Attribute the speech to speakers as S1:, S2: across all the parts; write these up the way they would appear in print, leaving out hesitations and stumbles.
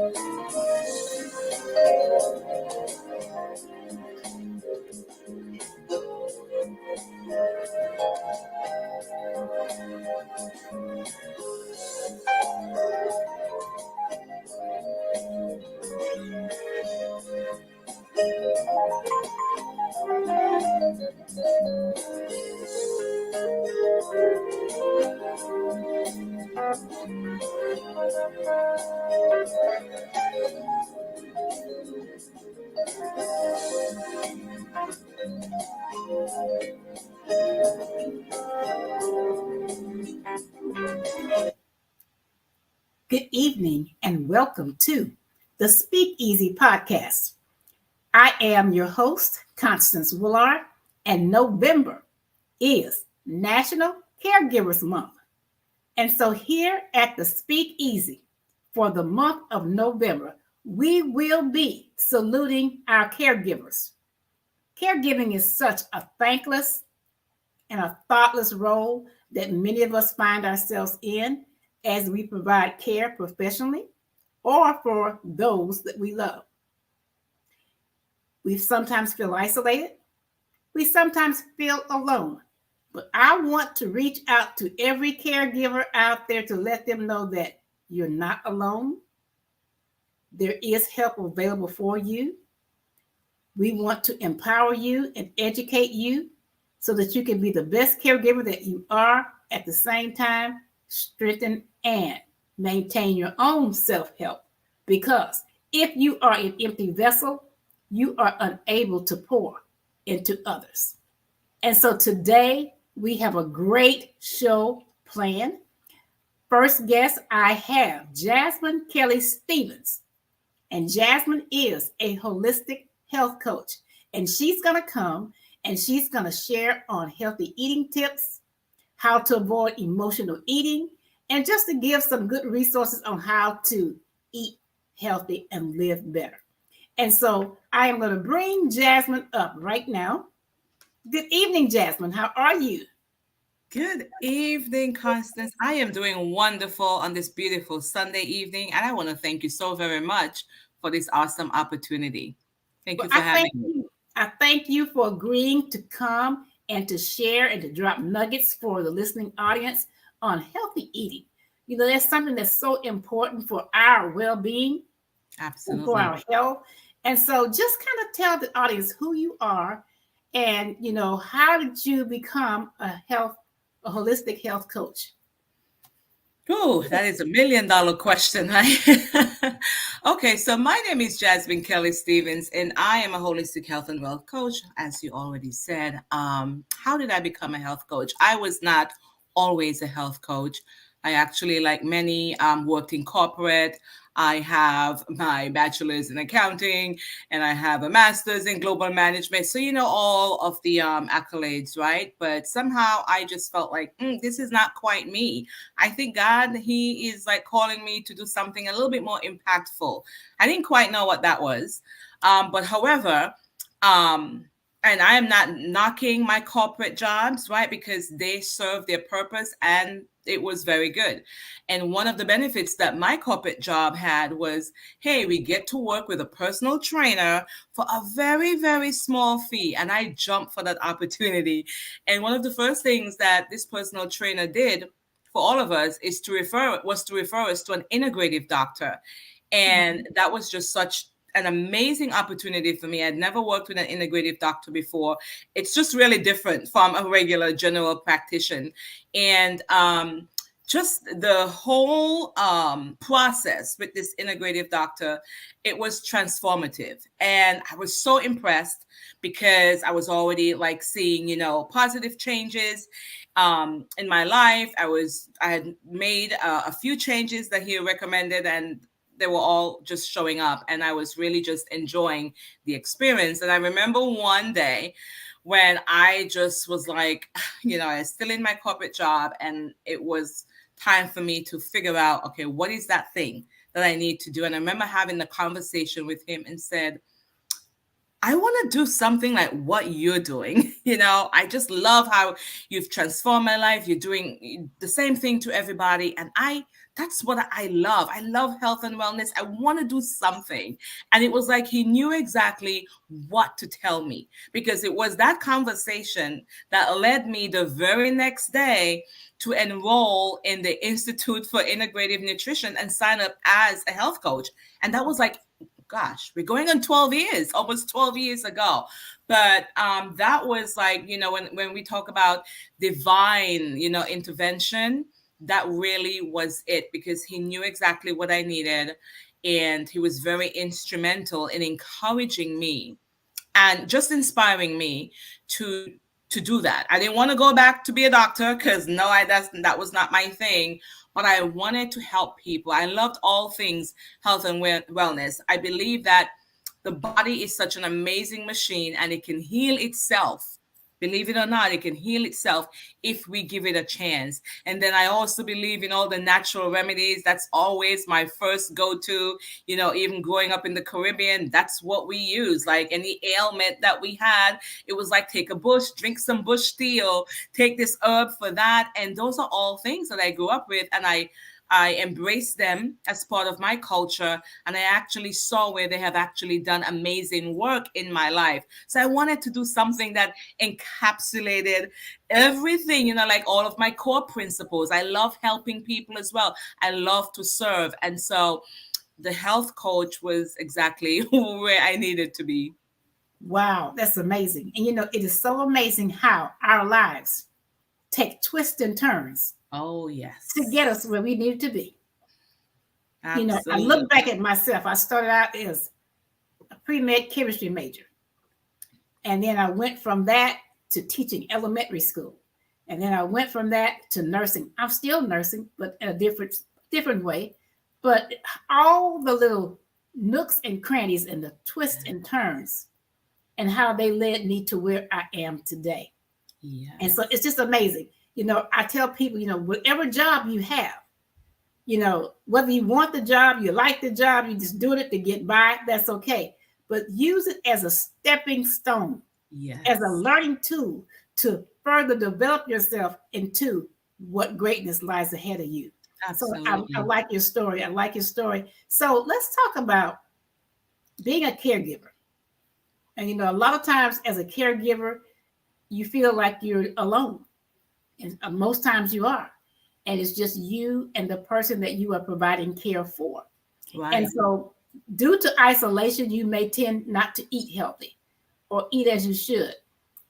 S1: Good evening and welcome to the Speak Easy podcast. I am your host, Constance Willard, and November is National Caregivers Month. And so here at the Speak Easy for the month of November, we will be saluting our caregivers. Caregiving is such a thankless and a thoughtless role that many of us find ourselves in as we provide care professionally or for those that we love. We sometimes feel isolated. We sometimes feel alone. But I want to reach out to every caregiver out there to let them know that you're not alone. There is help available for you. We want to empower you and educate you so that you can be the best caregiver that you are, at the same time strengthen and maintain your own self-help. Because if you are an empty vessel, you are unable to pour into others. And so today we have a great show planned. First guest, I have Jasmine Kelly Stephens. And Jasmine is a holistic health coach. And she's going to come and she's going to share on healthy eating tips, how to avoid emotional eating, and just to give some good resources on how to eat healthy and live better. And so I am going to bring Jasmine up right now. Good evening, Jasmine. How are you?
S2: Good evening, Constance. I am doing wonderful on this beautiful Sunday evening, and I want to thank you so very much for this awesome opportunity. Thank you for having me.
S1: I thank you for agreeing to come and to share and to drop nuggets for the listening audience on healthy eating. You know, that's something that's so important for our well-being,
S2: Absolutely,
S1: for our health. And so just kind of tell the audience who you are and, you know, how did you become a holistic health coach?
S2: Oh, that is $1 million question, right? Okay, so my name is Jasmine Kelly Stephens, and I am a holistic health and wealth coach, as you already said. How did I become a health coach? I was not always a health coach. I actually, like many, worked in corporate. I have my bachelor's in accounting and I have a master's in global management. So, all of the accolades, right? But somehow I just felt like, this is not quite me. I think God, He is like calling me to do something a little bit more impactful. I didn't quite know what that was. But however, and I am not knocking my corporate jobs, right? Because they serve their purpose and it was very good. And one of the benefits that my corporate job had was, hey, we get to work with a personal trainer for a very, very small fee. And I jumped for that opportunity. And one of the first things that this personal trainer did for all of us is to refer us to an integrative doctor. And that was just such an amazing opportunity for me. I'd never worked with an integrative doctor before. It's just really different from a regular general practitioner. And just the whole process with this integrative doctor, it was transformative. And I was so impressed because I was already like seeing, positive changes in my life. I had made a few changes that he recommended, and they were all just showing up, and I was really just enjoying the experience. And I remember one day when I just was like, I was still in my corporate job, and it was time for me to figure out, okay, what is that thing that I need to do? And I remember having the conversation with him and said, I want to do something like what you're doing. I just love how you've transformed my life. You're doing the same thing to everybody. And that's what I love. I love health and wellness. I want to do something. And it was like he knew exactly what to tell me, because it was that conversation that led me the very next day to enroll in the Institute for Integrative Nutrition and sign up as a health coach. And that was like, gosh, we're going on 12 years, almost 12 years ago. But that was like, when we talk about divine, intervention, that really was it, because he knew exactly what I needed. And he was very instrumental in encouraging me and just inspiring me to do that. I didn't want to go back to be a doctor, because no, that was not my thing. But I wanted to help people. I loved all things health and wellness. I believe that the body is such an amazing machine, and it can heal itself. Believe it or not, it can heal itself if we give it a chance. And then I also believe in all the natural remedies. That's always my first go-to. Even growing up in the Caribbean, that's what we use. Like any ailment that we had, it was like, take a bush, drink some bush tea, or take this herb for that. And those are all things that I grew up with, and I embraced them as part of my culture. And I actually saw where they have actually done amazing work in my life. So I wanted to do something that encapsulated everything, like all of my core principles. I love helping people as well. I love to serve. And so the health coach was exactly where I needed to be.
S1: Wow, that's amazing. And it is so amazing how our lives take twists and turns.
S2: Oh, yes.
S1: To get us where we need to be.
S2: Absolutely.
S1: I look back at myself. I started out as a pre-med chemistry major. And then I went from that to teaching elementary school. And then I went from that to nursing. I'm still nursing, but in a different way. But all the little nooks and crannies and the twists and turns and how they led me to where I am today.
S2: Yeah.
S1: And so it's just amazing. I tell people, whatever job you have, whether you want the job, you like the job, you just doing it to get by, that's okay. But use it as a stepping stone,
S2: yes,
S1: as a learning tool to further develop yourself into what greatness lies ahead of you.
S2: Absolutely.
S1: So I like your story. I like your story. So let's talk about being a caregiver. And, a lot of times as a caregiver, you feel like you're alone. And most times you are. And it's just you and the person that you are providing care for.
S2: Right.
S1: And so due to isolation, you may tend not to eat healthy or eat as you should.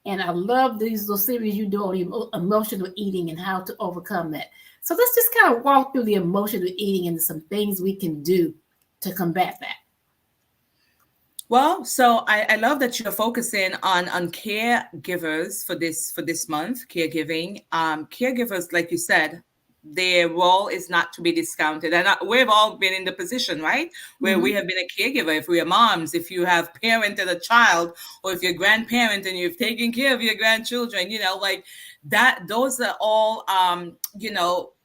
S1: And I love these little series you do on emotional eating and how to overcome that. So let's just kind of walk through the emotional eating and some things we can do to combat that.
S2: Well, so I love that you're focusing on caregivers for this month, caregiving. Caregivers, like you said, their role is not to be discounted. And we've all been in the position, right, where we have been a caregiver. If we are moms, if you have parented a child, or if you're a grandparent and you've taken care of your grandchildren, like that, those are all,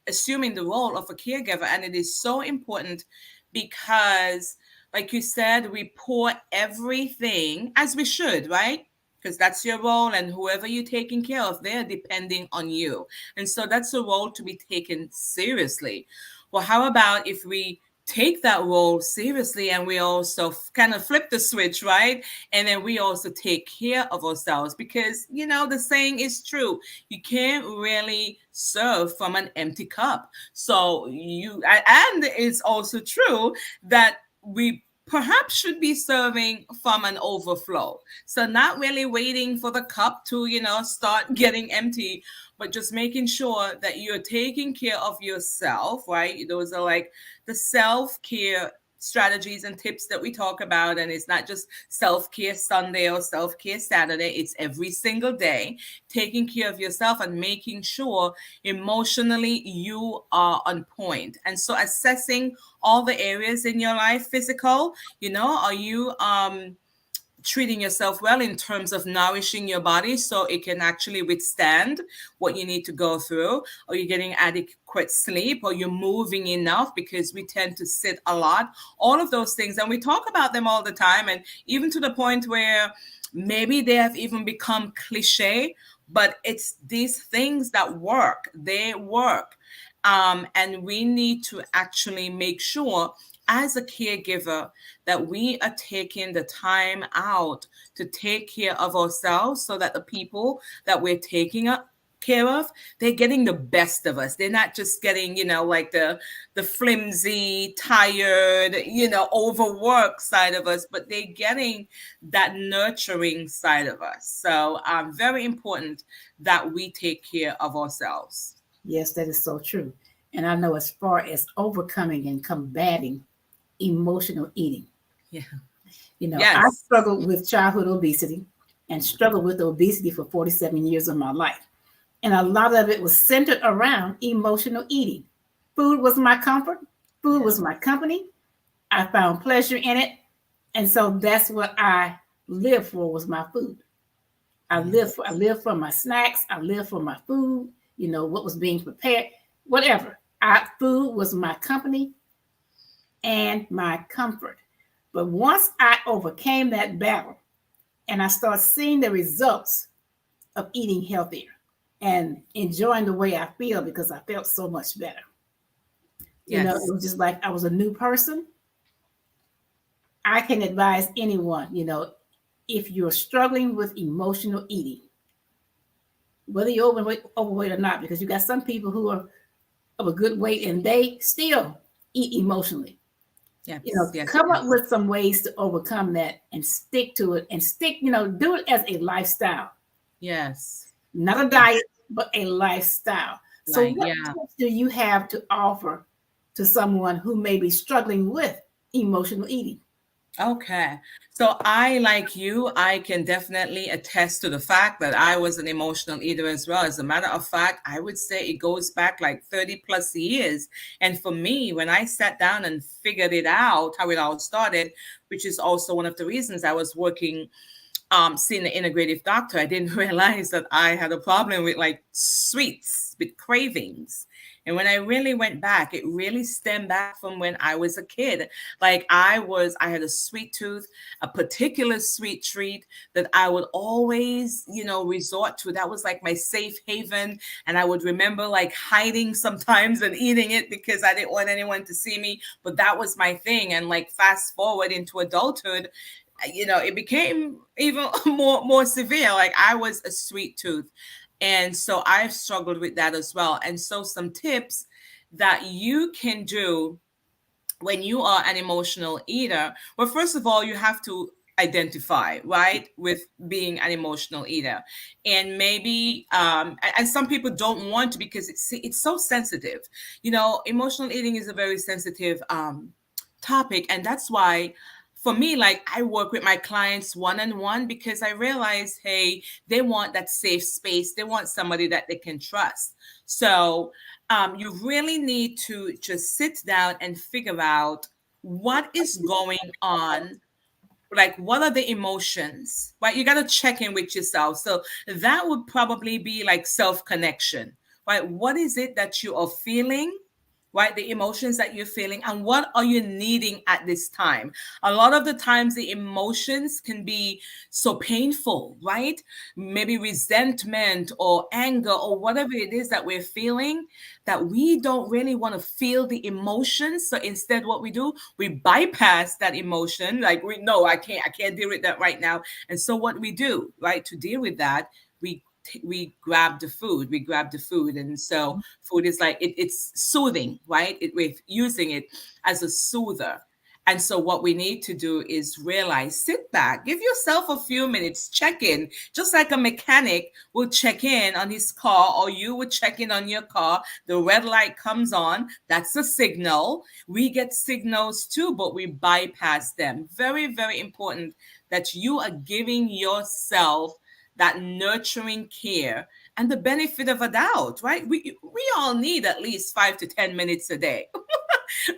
S2: assuming the role of a caregiver. And it is so important because, like you said, we pour everything, as we should, right? Because that's your role, and whoever you're taking care of, they're depending on you. And so that's a role to be taken seriously. Well, how about if we take that role seriously and we also kind of flip the switch, right? And then we also take care of ourselves, because, the saying is true. You can't really serve from an empty cup. So and it's also true that we perhaps should be serving from an overflow. So not really waiting for the cup to, start getting empty, but just making sure that you're taking care of yourself, right? Those are like the self-care strategies and tips that we talk about. And it's not just self-care Sunday or self-care Saturday. It's every single day, taking care of yourself and making sure emotionally you are on point. And so assessing all the areas in your life, physical, are you treating yourself well in terms of nourishing your body so it can actually withstand what you need to go through? Are you getting adequate sleep? Or you're moving enough, because we tend to sit a lot? All of those things, and we talk about them all the time, and even to the point where maybe they have even become cliche, but it's these things that work. They work. And we need to actually make sure as a caregiver that we are taking the time out to take care of ourselves, so that the people that we're taking care of, they're getting the best of us. They're not just getting, like the flimsy, tired, overworked side of us, but they're getting that nurturing side of us. So very important that we take care of ourselves.
S1: Yes, that is so true. And I know as far as overcoming and combating emotional eating,
S2: Yeah.
S1: I
S2: Yes.
S1: struggled with childhood obesity and struggled with obesity for 47 years of my life. And a lot of it was centered around emotional eating. Food was my comfort. Food was my company. I found pleasure in it. And so that's what I lived for, was my food. I lived for my snacks. I lived for my food, what was being prepared, whatever. Food was my company and my comfort. But once I overcame that battle and I started seeing the results of eating healthier and enjoying the way I feel, because I felt so much better.
S2: Yes.
S1: It was just like I was a new person. I can advise anyone, if you're struggling with emotional eating, whether you're overweight or not, because you got some people who are of a good weight and they still eat emotionally.
S2: Yes.
S1: Come up with some ways to overcome that and stick to it, and do it as a lifestyle.
S2: Yes.
S1: Not a diet, but a lifestyle. So
S2: Right.
S1: what tips do you have to offer to someone who may be struggling with emotional eating?
S2: Okay. So I, like you, I can definitely attest to the fact that I was an emotional eater as well. As a matter of fact, I would say it goes back like 30 plus years. And for me, when I sat down and figured it out, how it all started, which is also one of the reasons I was working, seeing the integrative doctor, I didn't realize that I had a problem with like sweets, with cravings. And when I really went back, it really stemmed back from when I was a kid. Like I had a sweet tooth, a particular sweet treat that I would always, resort to. That was like my safe haven. And I would remember like hiding sometimes and eating it because I didn't want anyone to see me. But that was my thing. And like fast forward into adulthood, it became even more severe. Like I was a sweet tooth. And so I've struggled with that as well. And so some tips that you can do when you are an emotional eater. Well, first of all, you have to identify, right, with being an emotional eater. And maybe and some people don't want to, because it's so sensitive. Emotional eating is a very sensitive topic. And that's why for me, like I work with my clients one-on-one, because I realize, hey, they want that safe space. They want somebody that they can trust. So you really need to just sit down and figure out what is going on. Like, what are the emotions, right? You got to check in with yourself. So that would probably be like self-connection, right? What is it that you are feeling? Right? The emotions that you're feeling, and what are you needing at this time? A lot of the times the emotions can be so painful, right? Maybe resentment or anger or whatever it is that we're feeling, that we don't really want to feel the emotions. So instead what we do, we bypass that emotion. Like I can't deal with that right now. And so what we do, right, to deal with that, we grab the food. And so food is like it's soothing, right? We're using it as a soother. And so what we need to do is realize, sit back, give yourself a few minutes, check in, just like a mechanic will check in on his car, or you would check in on your car. The red light comes on, that's a signal. We get signals too, but we bypass them. Very, very important that you are giving yourself that nurturing care and the benefit of a doubt, right? We all need at least 5 to 10 minutes a day.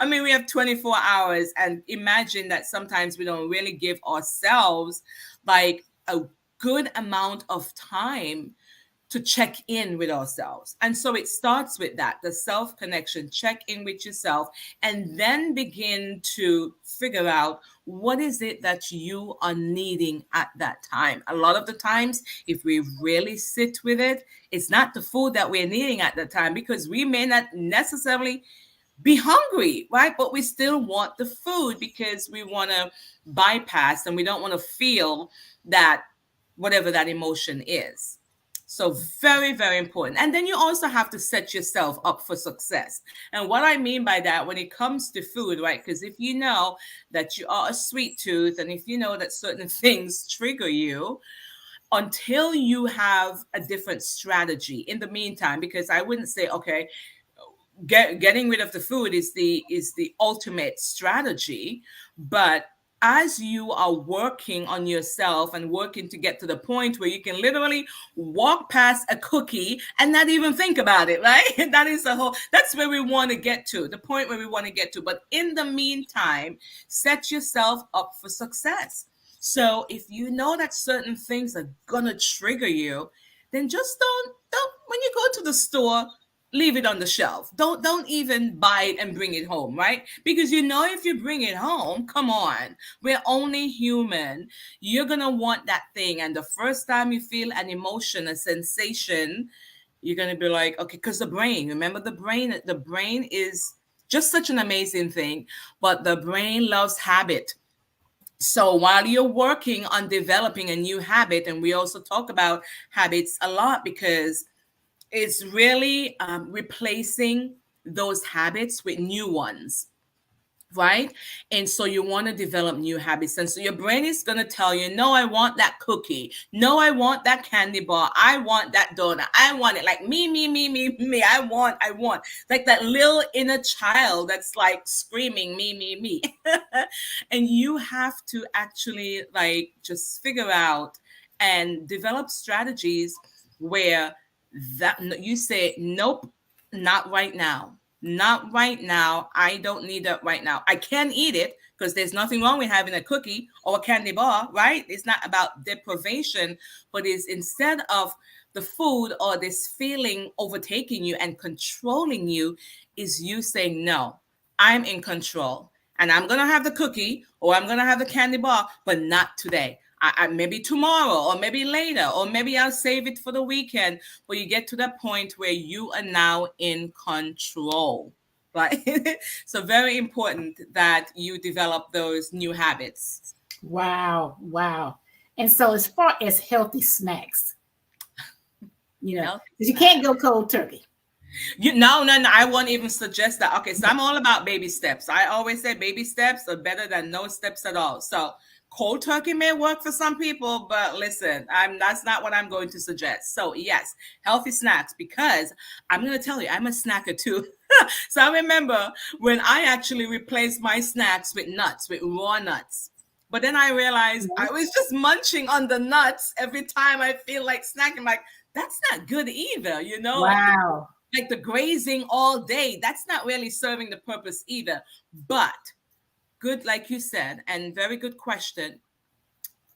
S2: I mean, we have 24 hours, and imagine that sometimes we don't really give ourselves like a good amount of time to check in with ourselves. And so it starts with that, the self connection, check in with yourself, and then begin to figure out what is it that you are needing at that time. A lot of the times, if we really sit with it, it's not the food that we're needing at the time, because we may not necessarily be hungry, right? But we still want the food because we want to bypass and we don't want to feel that whatever that emotion is. So very, very important. And then you also have to set yourself up for success. And what I mean by that, when it comes to food, right? Because if you know that you are a sweet tooth, and if you know that certain things trigger you, until you have a different strategy in the meantime, because I wouldn't say, okay, getting rid of the food is the ultimate strategy, but as you are working on yourself and working to get to the point where you can literally walk past a cookie and not even think about it, right? That is the whole, that's where we want to get to, the point where we want to get to. But in the meantime, set yourself up for success. So if you know that certain things are gonna trigger you, then just don't when you go to the store, leave it on the shelf. Don't even buy it and bring it home, right? Because you know, if you bring it home, come on, we're only human. You're gonna want that thing, and the first time you feel an emotion, a sensation, you're gonna be like, okay, because the brain, remember the brain is just such an amazing thing, but the brain loves habit. So while you're working on developing a new habit, and we also talk about habits a lot because it's really replacing those habits with new ones, right? And so you want to develop new habits. And so your brain is going to tell you, no, I want that cookie. No, I want that candy bar. I want that donut. I want it, like me. I want. Like that little inner child that's like screaming, me. And you have to actually like just figure out and develop strategies where that you say, nope, not right now. Not right now. I don't need that right now. I can eat it because there's nothing wrong with having a cookie or a candy bar, right? It's not about deprivation, but it's instead of the food or this feeling overtaking you and controlling you, is you saying, no, I'm in control. And I'm going to have the cookie or I'm going to have the candy bar, but not today. I maybe tomorrow or maybe later, or maybe I'll save it for the weekend. But you get to that point where you are now in control, right? So very important that you develop those new habits.
S1: Wow, wow. And so, as far as healthy snacks,
S2: Healthy
S1: 'cause you can't go cold turkey.
S2: No, I won't even suggest that. Okay, so I'm all about baby steps. I always say baby steps are better than no steps at all. So cold turkey may work for some people, but listen, that's not what I'm going to suggest. So yes, healthy snacks, because I'm going to tell you, I'm a snacker too. So I remember when I actually replaced my snacks with nuts, with raw nuts. But then I realized I was just munching on the nuts every time I feel like snacking. Like, that's not good either,
S1: Wow.
S2: like the grazing all day, that's not really serving the purpose either. But good, like you said, and very good question.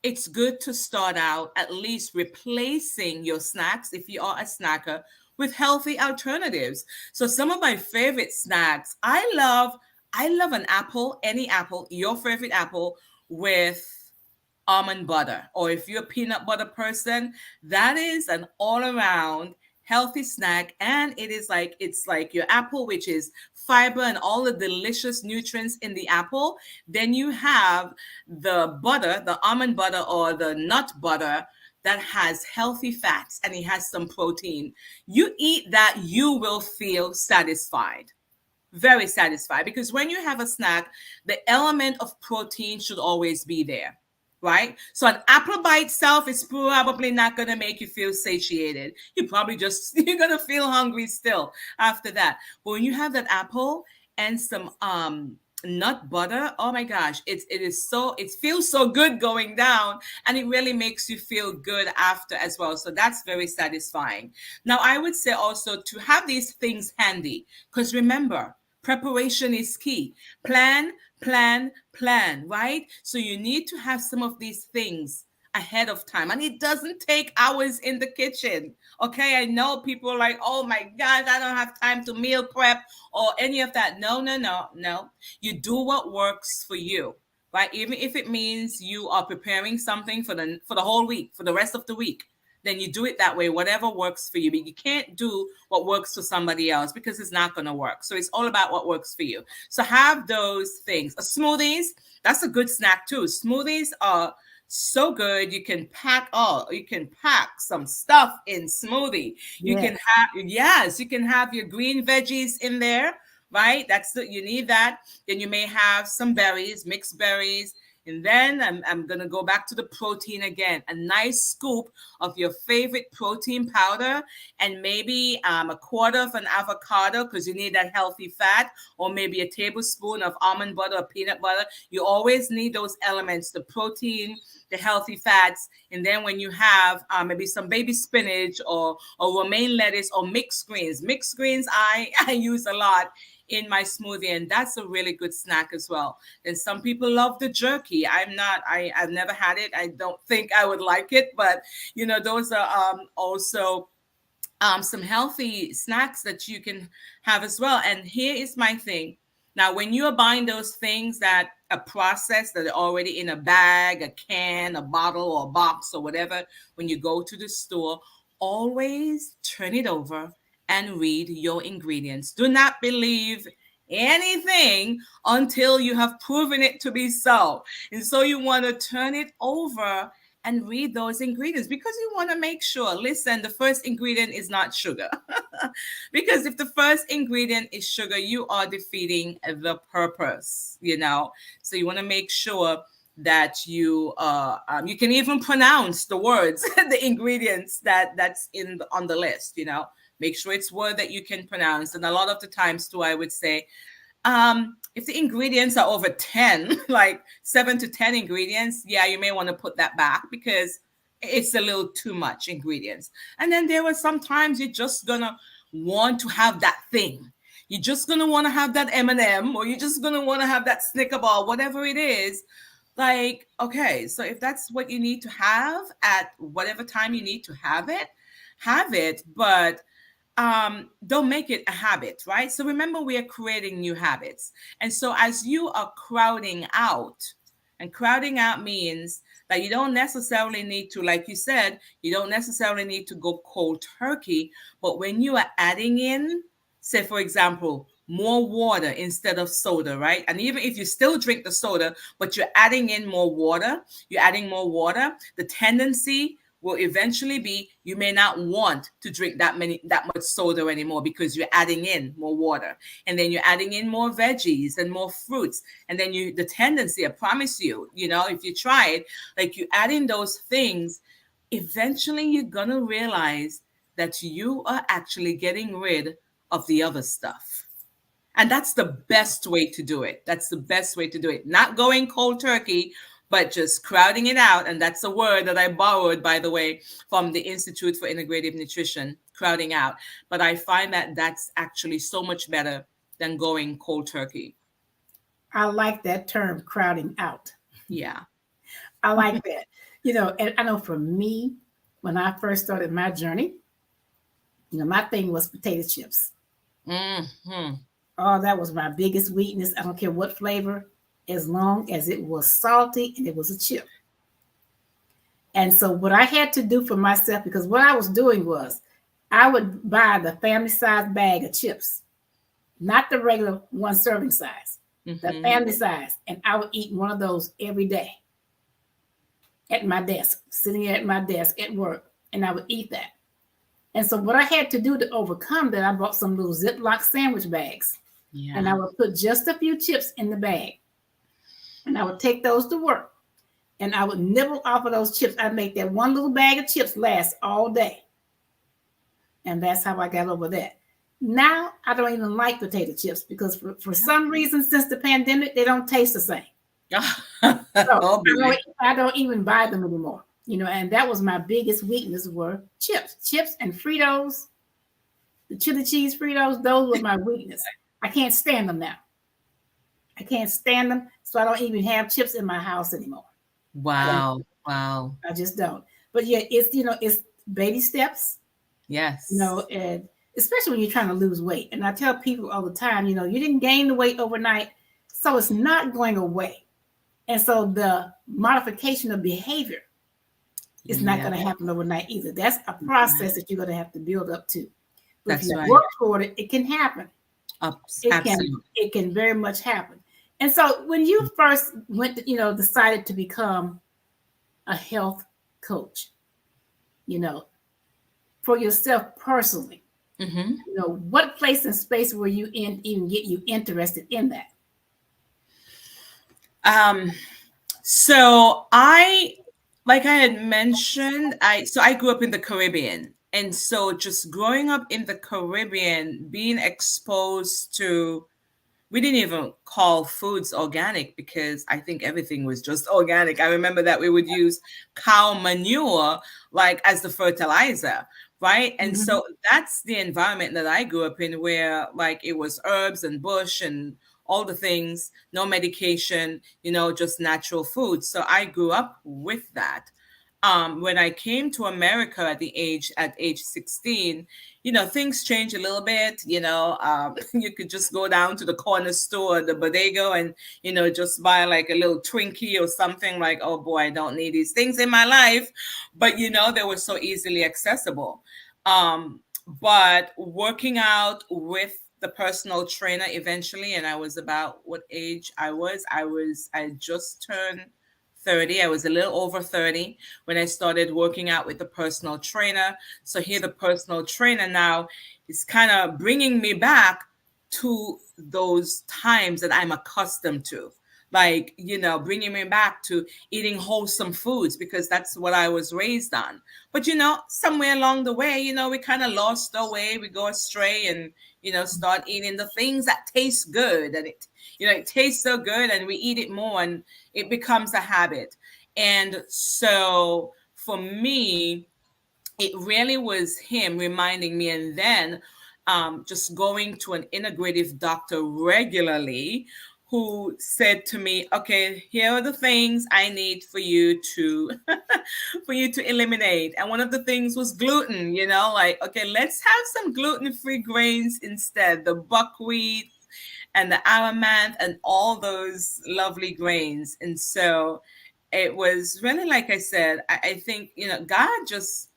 S2: It's good to start out at least replacing your snacks, if you are a snacker, with healthy alternatives. So some of my favorite snacks, I love an apple, any apple, your favorite apple, with almond butter. Or if you're a peanut butter person, that is an all around healthy snack. And it's like your apple, which is fiber and all the delicious nutrients in the apple. Then you have the butter, the almond butter or the nut butter, that has healthy fats and it has some protein. You eat that, you will feel satisfied, very satisfied, because when you have a snack, the element of protein should always be there, right? So an apple by itself is probably not going to make you feel satiated. You're going to feel hungry still after that. But when you have that apple and some nut butter, oh my gosh, it feels so good going down, and it really makes you feel good after as well. So that's very satisfying. Now I would say also to have these things handy, because remember, preparation is key. Plan, right? So you need to have some of these things ahead of time. And it doesn't take hours in the kitchen. Okay. I know people are like, oh my gosh, I don't have time to meal prep or any of that. No, no, no, no. You do what works for you. Right? Even if it means you are preparing something for the whole week, for the rest of the week, then you do it that way, whatever works for you. But you can't do what works for somebody else because it's not going to work. So it's all about what works for you. So have those things. Smoothies, that's a good snack too. Smoothies are so good. You can pack some stuff in smoothie. You can
S1: Yes.
S2: have, yes, you can have your green veggies in there, right? You need that. Then you may have some berries, mixed berries. And then I'm going to go back to the protein again. A nice scoop of your favorite protein powder and maybe a quarter of an avocado because you need that healthy fat, or maybe a tablespoon of almond butter or peanut butter. You always need those elements, the protein, the healthy fats. And then when you have maybe some baby spinach or romaine lettuce or mixed greens. Mixed greens I use a lot in my smoothie, and that's a really good snack as well. And some people love the jerky. I've never had it. I don't think I would like it, but those are also some healthy snacks that you can have as well. And here is my thing. Now, when you are buying those things that are processed, that are already in a bag, a can, a bottle, or a box, or whatever, when you go to the store, always turn it over and read your ingredients. Do not believe anything until you have proven it to be so. And so you want to turn it over and read those ingredients because you want to make sure, listen, the first ingredient is not sugar. Because if the first ingredient is sugar, you are defeating the purpose, So you want to make sure that you can even pronounce the words, the ingredients that's on the list, Make sure it's word that you can pronounce. And a lot of the times too, I would say, if the ingredients are over 10, like 7 to 10 ingredients, yeah, you may want to put that back because it's a little too much ingredients. And then there were sometimes you're just gonna want to have that thing. You're just gonna want to have that M&M, or you're just gonna want to have that Snicker bar, whatever it is. Like, okay, so if that's what you need to have at whatever time you need to have it, but don't make it a habit, right? So remember, we are creating new habits. And so as you are crowding out, and crowding out means that you don't necessarily need to, like you said, you don't necessarily need to go cold turkey. But when you are adding in, say, for example, more water instead of soda, right? And even if you still drink the soda, but you're adding in more water, the tendency will eventually be you may not want to drink that much soda anymore because you're adding in more water, and then you're adding in more veggies and more fruits, and then the tendency, I promise you, if you try it, like you add in those things, eventually you're gonna realize that you are actually getting rid of the other stuff. And that's the best way to do it. Not going cold turkey, but just crowding it out. And that's a word that I borrowed, by the way, from the Institute for Integrative Nutrition, crowding out. But I find that that's actually so much better than going cold turkey.
S1: I like that term, crowding out.
S2: Yeah.
S1: I like that. And I know for me, when I first started my journey, my thing was potato chips.
S2: Mm-hmm.
S1: Oh, that was my biggest weakness. I don't care what flavor, as long as it was salty and it was a chip. And so what I had to do for myself, because what I was doing was I would buy the family size bag of chips, not the regular one serving size, the family size. And I would eat one of those every day at my desk, sitting at my desk at work. And I would eat that. And so what I had to do to overcome that, I bought some little Ziploc sandwich bags. Yeah. And I would put just a few chips in the bag. And I would take those to work. And I would nibble off of those chips. I'd make that one little bag of chips last all day. And that's how I got over that. Now, I don't even like potato chips because for some reason, since the pandemic, they don't taste the same. So I don't even buy them anymore. And that was my biggest weakness, were chips and Fritos, the chili cheese Fritos. Those were my weakness. I can't stand them now. I can't stand them. So I don't even have chips in my house anymore.
S2: Wow. Wow.
S1: I just don't. But yeah, it's baby steps,
S2: Yes.
S1: and especially when you're trying to lose weight. And I tell people all the time, you didn't gain the weight overnight, so it's not going away. And so the modification of behavior is not
S2: Yeah.
S1: going to happen overnight either. That's a process that you're going to have to build up to. But if
S2: That's
S1: you
S2: right.
S1: work toward it, it can happen. It can
S2: Absolutely.
S1: it can very much happen. And so when you first decided to become a health coach, you know, for yourself personally,
S2: Hmm.
S1: what place and space were you in even get you interested in that?
S2: Um, so like I had mentioned, I grew up in the Caribbean. And so just growing up in the Caribbean, being exposed to, we didn't even call foods organic because I think everything was just organic. I remember that we would use cow manure like as the fertilizer, right? And
S1: Mm-hmm.
S2: so that's the environment that I grew up in, where like it was herbs and bush and all the things, no medication, just natural food. So I grew up with that. When I came to America at age 16, things change a little bit. You could just go down to the corner store, the bodega, and just buy like a little Twinkie or something. Like, oh boy, I don't need these things in my life, but they were so easily accessible. But working out with the personal trainer eventually, and I was about what age I just turned 30. I was a little over 30 when I started working out with the personal trainer. So here, the personal trainer now is kind of bringing me back to those times that I'm accustomed to. Like, bringing me back to eating wholesome foods because that's what I was raised on. But, somewhere along the way, we kind of lost our way. We go astray and, start eating the things that taste good. And it tastes so good and we eat it more and it becomes a habit. And so for me, it really was him reminding me, and then just going to an integrative doctor regularly, who said to me, okay, here are the things I need for you to for you to eliminate. And one of the things was gluten. Like, okay, let's have some gluten-free grains instead, the buckwheat and the amaranth and all those lovely grains. And so it was really, like I said, I think, God just,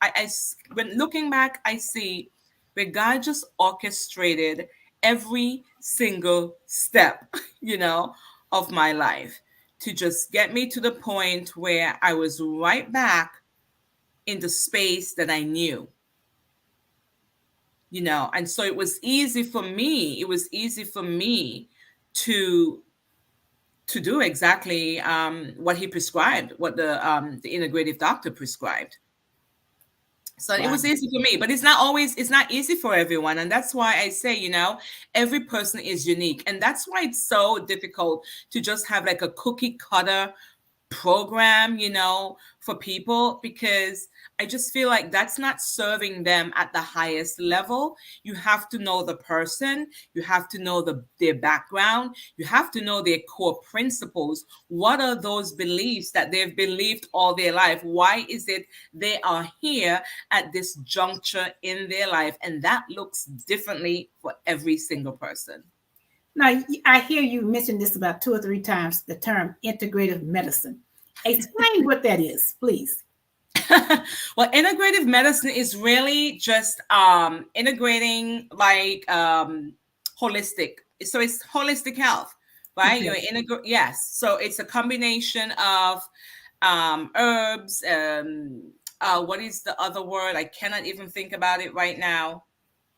S2: when looking back, I see where God just orchestrated every single step, of my life to just get me to the point where I was right back in the space that I knew. And so it was easy for me to do exactly what he prescribed, what the integrative doctor prescribed. So it
S1: Wow.
S2: was easy for me, but it's not easy for everyone. And that's why I say, every person is unique. And that's why it's so difficult to just have like a cookie cutter program, for people, because I just feel like that's not serving them at the highest level. You have to know the person, you have to know their background, you have to know their core principles. What are those beliefs that they've believed all their life? Why is it they are here at this juncture in their life? And that looks differently for every single person.
S1: Now, I hear you mention this about 2 or 3 times, the term integrative medicine. Explain what that is, please.
S2: Well, integrative medicine is really just integrating like holistic. So it's holistic health, right?
S1: Okay.
S2: Yes. So it's a combination of herbs. What is the other word? I cannot even think about it right now.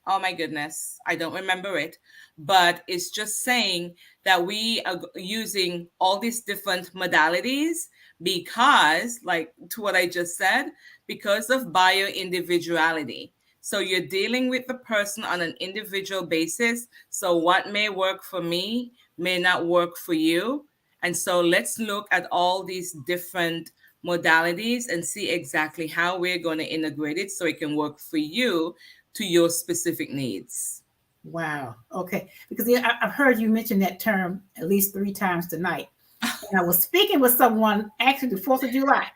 S2: Oh my goodness, I don't remember it. But it's just saying that we are using all these different modalities because, like to what I just said, because of bio individuality. So you're dealing with the person on an individual basis. So what may work for me may not work for you. And so let's look at all these different modalities and see exactly how we're going to integrate it so it can work for you to your specific needs.
S1: Wow. Okay. Because I've heard you mention that term at least 3 times tonight. And I was speaking with someone actually the 4th of July.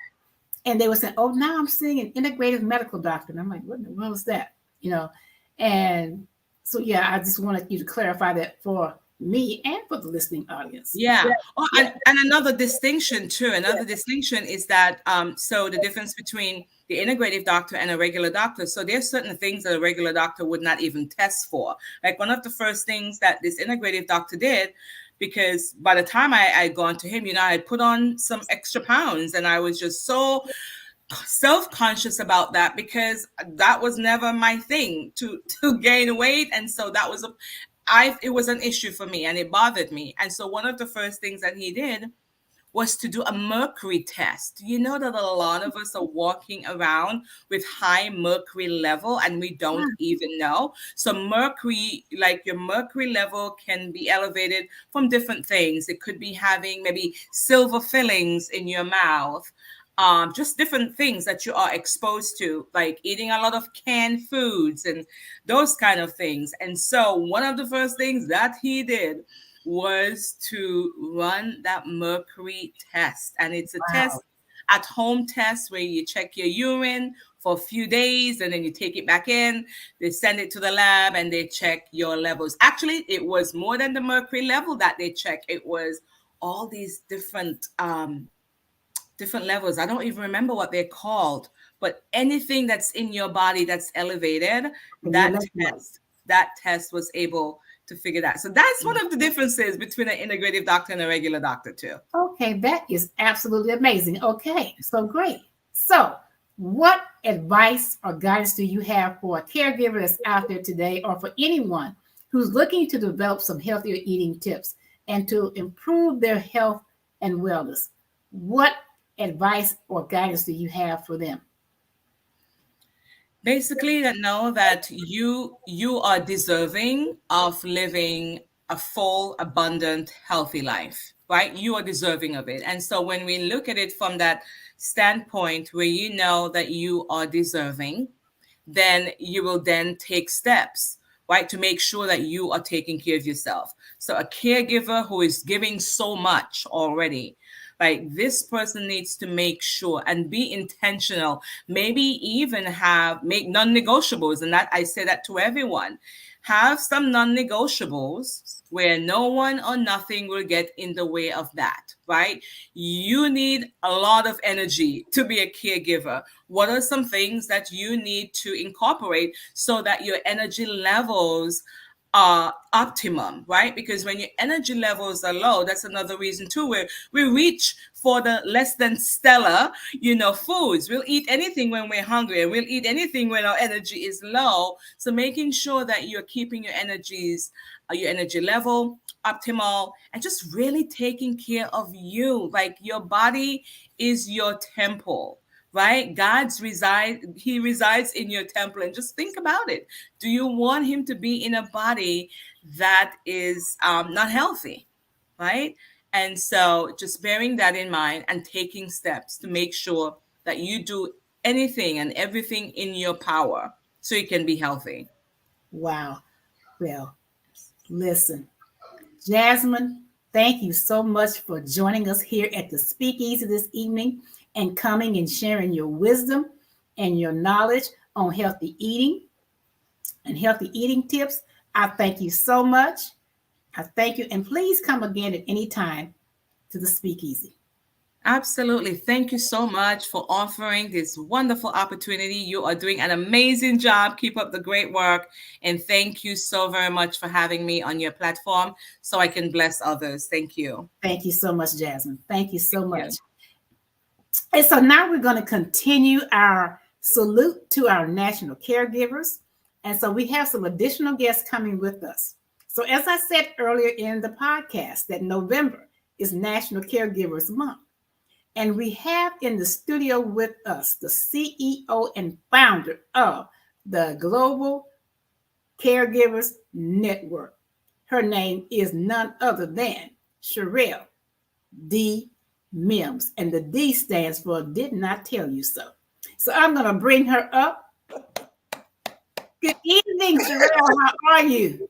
S1: And they were saying, "Oh, now I'm seeing an integrative medical doctor." And I'm like, "What in the world is that?" You know, and so yeah, I just wanted you to clarify that for me and for the listening audience.
S2: Yeah.
S1: Yeah,
S2: Oh,
S1: yeah,
S2: and another distinction too.
S1: yeah.
S2: Another distinction is that so the difference between the integrative doctor and a regular doctor. So there's certain things that a regular doctor would not even test for. Like one of the first things that this integrative doctor did, because by the time I'd gone to him, I had put on some extra pounds, and I was just so self-conscious about that because that was never my thing to gain weight. And so that was it was an issue for me, and it bothered me. And so one of the first things that he did was to do a mercury test. You know that a lot of us are walking around with high mercury level and we don't even know. So mercury, like your mercury level can be elevated from different things. It could be having maybe silver fillings in your mouth, just different things that you are exposed to, like eating a lot of canned foods and those kind of things. And so one of the first things that he did was to run that mercury test. And it's a test,
S1: Wow.
S2: at home test, where you check your urine for a few days and then you take it back in. They send it to the lab and they check your levels. Actually, it was more than the mercury level that they check. It was all these different levels. I don't even remember what they're called, but anything that's in your body that's elevated,
S1: And your
S2: that
S1: electrolytes.
S2: test was able to figure that. So that's one of the differences between an integrative doctor and a regular doctor too.
S1: Okay, that is absolutely amazing. Okay, so great. So, what advice or guidance do you have for a caregiver that's out there today, or for anyone who's looking to develop some healthier eating tips and to improve their health and wellness? What advice or guidance do you have for them?
S2: Basically, that know that you are deserving of living a full, abundant, healthy life, right? You are deserving of it. And so when we look at it from that standpoint where you know that you are deserving, then you will then take steps, right, to make sure that you are taking care of yourself. So a caregiver who is giving so much already, like this person needs to make sure and be intentional, maybe even make non-negotiables. And that I say that to everyone. Have some non-negotiables where no one or nothing will get in the way of that, right? You need a lot of energy to be a caregiver. What are some things that you need to incorporate so that your energy levels are optimum, right? Because when your energy levels are low, that's another reason too, where we reach for the less than stellar, foods. We'll eat anything when we're hungry, and we'll eat anything when our energy is low. So making sure that you're keeping your energy level optimal, and just really taking care of you. Like your body is your temple, right? He resides in your temple. And just think about it. Do you want him to be in a body that is not healthy, right? And so just bearing that in mind and taking steps to make sure that you do anything and everything in your power so you can be healthy.
S1: Wow. Well, listen, Jasmine, thank you so much for joining us here at the Speakeasy this evening and coming and sharing your wisdom and your knowledge on healthy eating and healthy eating tips. I thank you so much. I thank you. And please come again at any time to the Speakeasy.
S2: Absolutely. Thank you so much for offering this wonderful opportunity. You are doing an amazing job. Keep up the great work. And thank you so very much for having me on your platform so I can bless others. Thank you.
S1: Thank you so much, Jasmine. Thank you so
S2: Thank
S1: much.
S2: you.
S1: And so now we're going to continue our salute to our national caregivers. And so we have some additional guests coming with us. So as I said earlier in the podcast, that November is National Caregivers Month. And we have in the studio with us the CEO and founder of the Global Caregivers Network. Her name is none other than Sherelle D. Mims. And the D stands for Did Not Tell You So. So I'm going to bring her up. Good evening, Sherelle. How are you?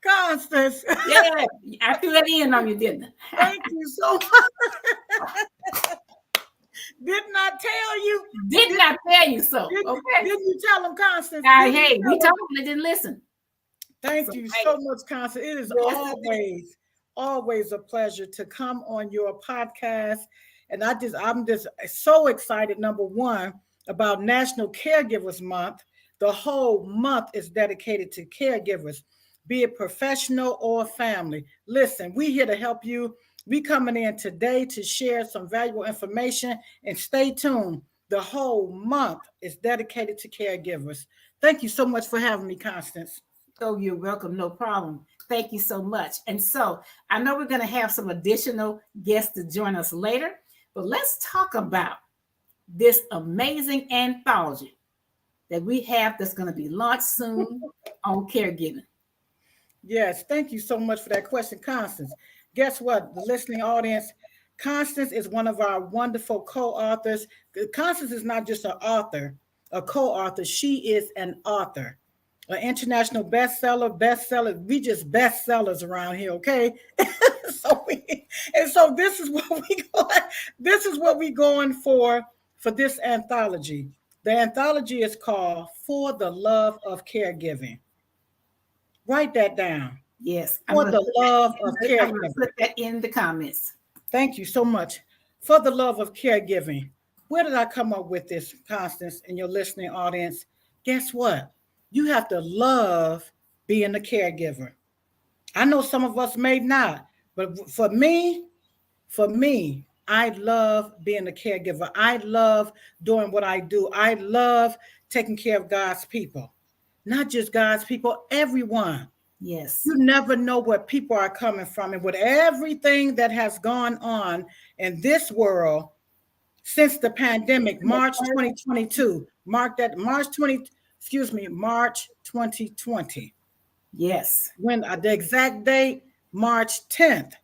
S3: Constance.
S1: Yeah, I threw that in on you, didn't I?
S3: Thank you so much. Did not tell you.
S1: Did not tell you so. Okay.
S3: Didn't you tell them, Constance?
S1: Hey, we told them, they didn't listen.
S3: Thank you so much, Constance. It is always a pleasure to come on your podcast. And I'm just so excited, number one, about National Caregivers Month. The whole month is dedicated to caregivers, be it professional or family. Listen, we here to help you. We coming in today to share some valuable information, and stay tuned. The whole month is dedicated to caregivers. Thank you so much for having me, Constance.
S1: Oh, you're welcome. No problem. Thank you so much. And so I know we're going to have some additional guests to join us later, but let's talk about this amazing anthology that we have that's going to be launched soon on caregiving.
S3: Yes, thank you so much for that question, Constance. Guess what? The listening audience, Constance is one of our wonderful co-authors. Constance is not just an author, a co-author. She is an author, an international bestseller. We just bestsellers around here, okay? So this is what we going for this anthology. The anthology is called For the Love of Caregiving. Write that down.
S1: Yes.
S3: For the love of caregiving.
S1: I'm going to put that in the comments.
S3: Thank you so much. For the love of caregiving. Where did I come up with this, Constance, and your listening audience? Guess what? You have to love being a caregiver. I know some of us may not, but for me, I love being a caregiver. I love doing what I do. I love taking care of God's people. Not just God's people, everyone.
S1: Yes.
S3: You never know where people are coming from, and with everything that has gone on in this world since the pandemic, March 2022, March 2020.
S1: Yes.
S3: When the exact date, March 10th,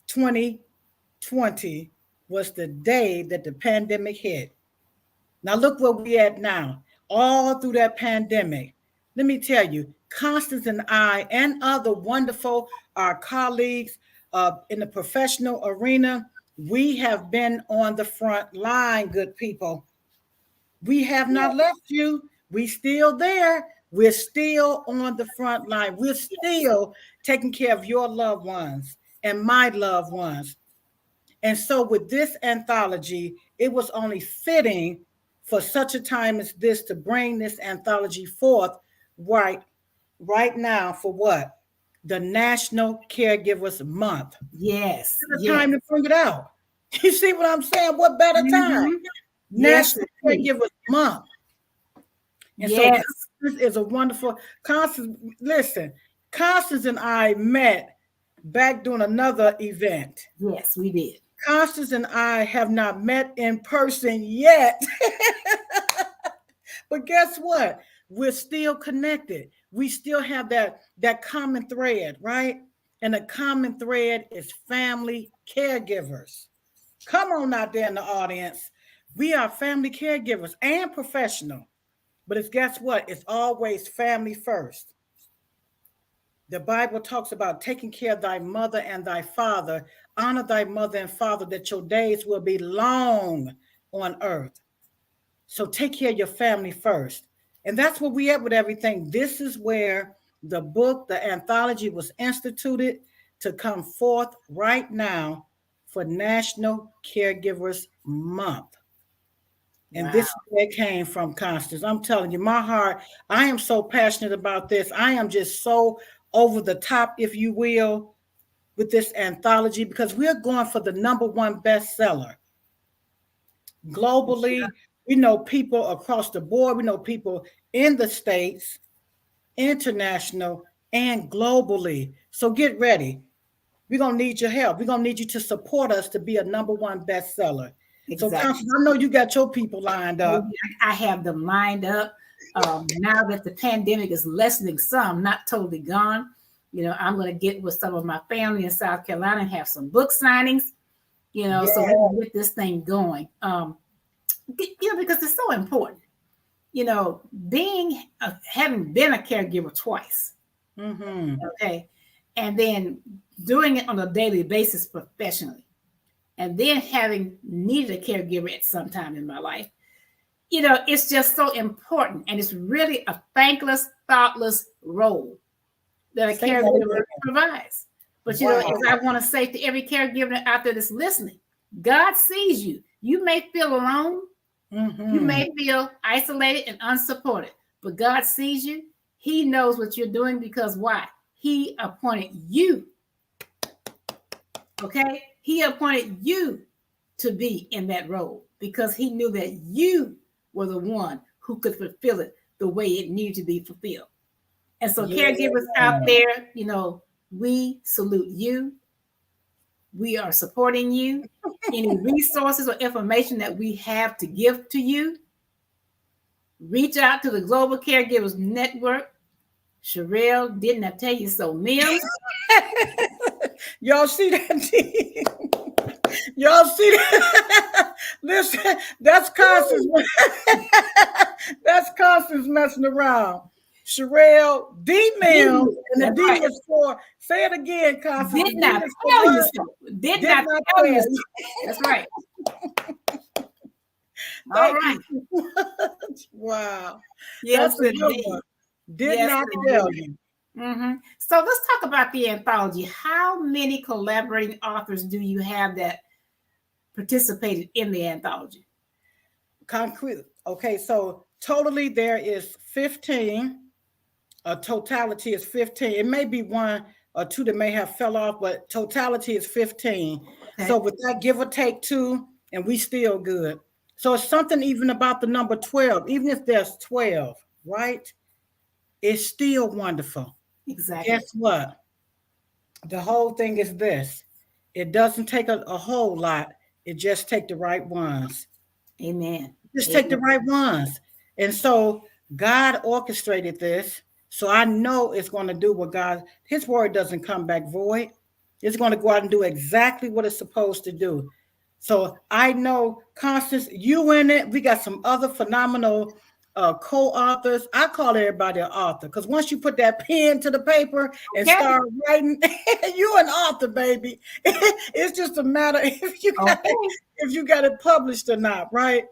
S3: 2020 was the day that the pandemic hit. Now look where we at now, all through that pandemic. Let me tell you, Constance and I and other wonderful colleagues in the professional arena, we have been on the front line, good people. We have not left you. We still there. We're still on the front line. We're still taking care of your loved ones and my loved ones. And so with this anthology, it was only fitting for such a time as this to bring this anthology forth right now for what? The National Caregivers Month.
S1: Yes.
S3: It's the time to bring it out. You see what I'm saying? What better time? Mm-hmm. National Caregivers Month. And so Constance is a wonderful Constance. Listen, Constance and I met back doing another event.
S1: Yes, we did.
S3: Constance and I have not met in person yet. But guess what? We're still connected. We still have that common thread, right? And the common thread is family caregivers. Come on out there in the audience. We are family caregivers and professional. But it's guess what? It's always family first. The Bible talks about taking care of thy mother and thy father. Honor thy mother and father that your days will be long on earth. So take care of your family first. And that's where we at with everything. This is where the book, the anthology was instituted to come forth right now for National Caregivers Month. And this is where it came from, Constance. I'm telling you, my heart, I am so passionate about this. I am just so over the top, if you will, with this anthology because we're going for the #1 bestseller. Globally, we know people across the board. We know people in the States, international, and globally. So get ready. We're going to need your help. We're going to need you to support us to be a #1 bestseller. Exactly. So, Constance, I know you got your people lined up.
S1: I have them lined up. Now that the pandemic is lessening some, not totally gone, I'm going to get with some of my family in South Carolina and have some book signings, so we can get this thing going. Because it's so important, having been a caregiver twice.
S3: Mm-hmm.
S1: Okay. and then doing it on a daily basis professionally, and then having needed a caregiver at some time in my life, it's just so important. And it's really a thankless, thoughtless role that a caregiver provides. But, as I want to say to every caregiver out there that's listening, God sees you. You may feel alone. You may feel isolated and unsupported, but God sees you. He knows what you're doing, because why? He appointed you. Okay? He appointed you to be in that role because he knew that you were the one who could fulfill it the way it needed to be fulfilled. And so caregivers out there, we salute you. We are supporting you. Any resources or information that we have to give to you, reach out to the Global Caregivers Network. Sherelle, didn't I tell you so, Mims?
S3: Y'all see that? Y'all see that? Listen, that's Constance. That's Constance messing around. Sherelle, D Mills, and the D is for, say it again, Constance.
S1: Did not tell you so. Did not tell you so. That's right. All right.
S3: Wow.
S1: Yes,
S3: indeed. Did not tell you.
S1: So let's talk about the anthology. How many collaborating authors do you have that participated in the anthology?
S3: Concrete. Okay, so totally there is 15. Totality is 15. It may be one or two that may have fell off, but totality is 15. Okay. So with that, give or take 2, and we still good. So it's something even about the number 12. Even if there's 12, right? It's still wonderful.
S1: Exactly.
S3: Guess what? The whole thing is this. It doesn't take a whole lot. It just take the right ones.
S1: Amen.
S3: Just take the right ones. And so God orchestrated this. So I know it's going to do what God, his word doesn't come back void. It's going to go out and do exactly what it's supposed to do. So I know, Constance, you in it. We got some other phenomenal co-authors. I call everybody an author because once you put that pen to the paper and start writing, you're an author, baby. It's just a matter if you got it published or not, right?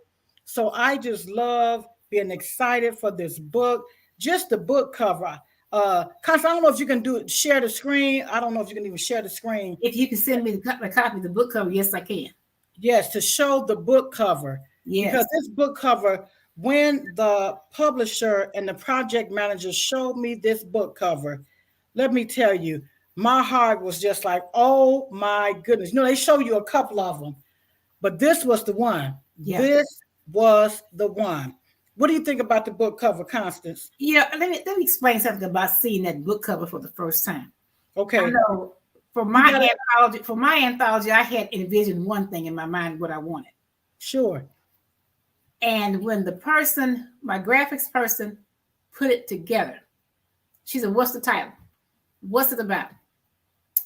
S3: So I just love being excited for this book. Just the book cover. Constance, I don't know if you can share the screen. I don't know if you can even share the screen.
S1: If you can send me the copy of the book cover, yes, I can.
S3: Yes, to show the book cover.
S1: Yes.
S3: Because this book cover, when the publisher and the project manager showed me this book cover, let me tell you, my heart was just like, oh my goodness. They show you a couple of them, but this was the one. Yeah. This was the one. What do you think about the book cover, Constance?
S1: Yeah, let me explain something about seeing that book cover for the first time.
S3: Okay.
S1: I know for my anthology, I had envisioned one thing in my mind, what I wanted.
S3: Sure.
S1: And when my graphics person put it together, she said, "What's the title? What's it about?"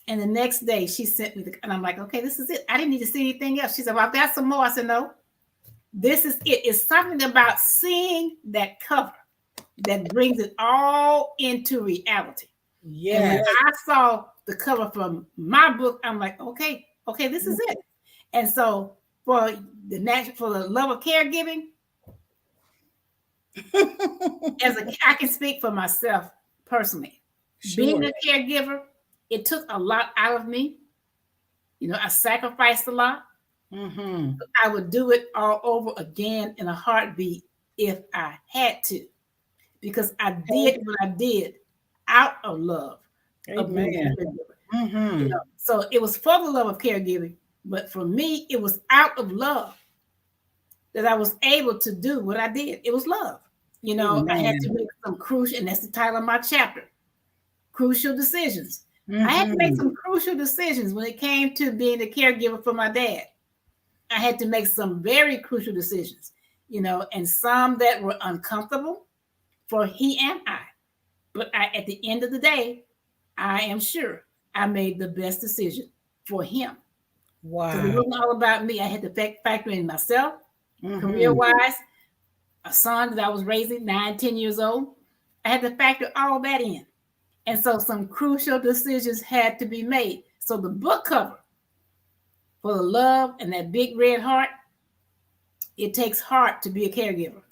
S1: And the next day she sent me and I'm like, okay, this is it. I didn't need to see anything else. She said, well, I've got some more. I said, no. This is it. It's something about seeing that cover that brings it all into reality.
S3: Yeah.
S1: And when I saw the cover from my book, I'm like, okay, this is it. And so for the love of caregiving, I can speak for myself personally. Sure. Being a caregiver, it took a lot out of me. I sacrificed a lot.
S3: Mm-hmm.
S1: I would do it all over again in a heartbeat if I had to, because I did what I did out of love.
S3: Amen.
S1: Mm-hmm. So it was for the love of caregiving, but for me, it was out of love that I was able to do what I did. It was love. I had to make some crucial, and that's the title of my chapter, crucial decisions. Mm-hmm. I had to make some crucial decisions when it came to being a caregiver for my dad. I had to make some very crucial decisions, and some that were uncomfortable for he and I. But at the end of the day, I am sure I made the best decision for him.
S3: Wow.
S1: So it wasn't all about me. I had to factor in myself, career-wise, a son that I was raising, 9, 10 years old. I had to factor all that in. And so some crucial decisions had to be made. So the book cover for the love and that big red heart, it takes heart to be a caregiver.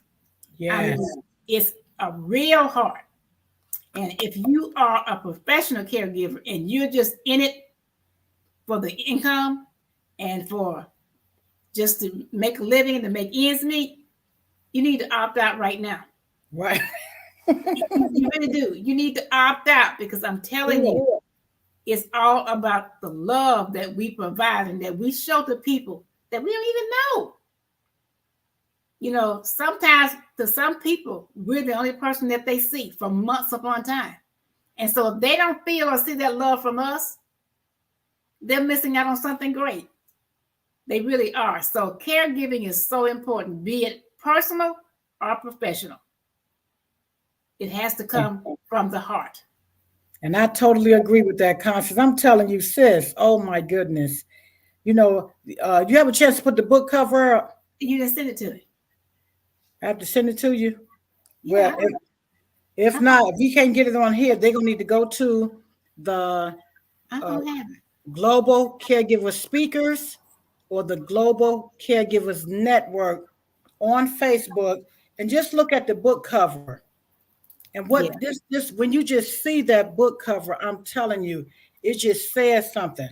S3: Yes.
S1: I mean, it's a real heart. And if you are a professional caregiver and you're just in it for the income and for just to make a living and to make ends meet, you need to opt out right now.
S3: Right.
S1: You really do. You need to opt out, because I'm telling you, it's all about the love that we provide and that we show to people that we don't even know. You know, sometimes to some people, we're the only person that they see for months upon time. And so if they don't feel or see that love from us, they're missing out on something great. They really are. So caregiving is so important, be it personal or professional. It has to come from the heart.
S3: And I totally agree with that, Constance. I'm telling you, sis, oh my goodness. You know, you have a chance to put the book cover up?
S1: You can send it to me.
S3: I have to send it to you?
S1: Yeah,
S3: Well, if not, if you can't get it on here, they're going to need to go to the
S1: I'm going to have it.
S3: Global Caregiver Speakers or the Global Caregivers Network on Facebook and just look at the book cover. And what this when you just see that book cover, I'm telling you, it just says something.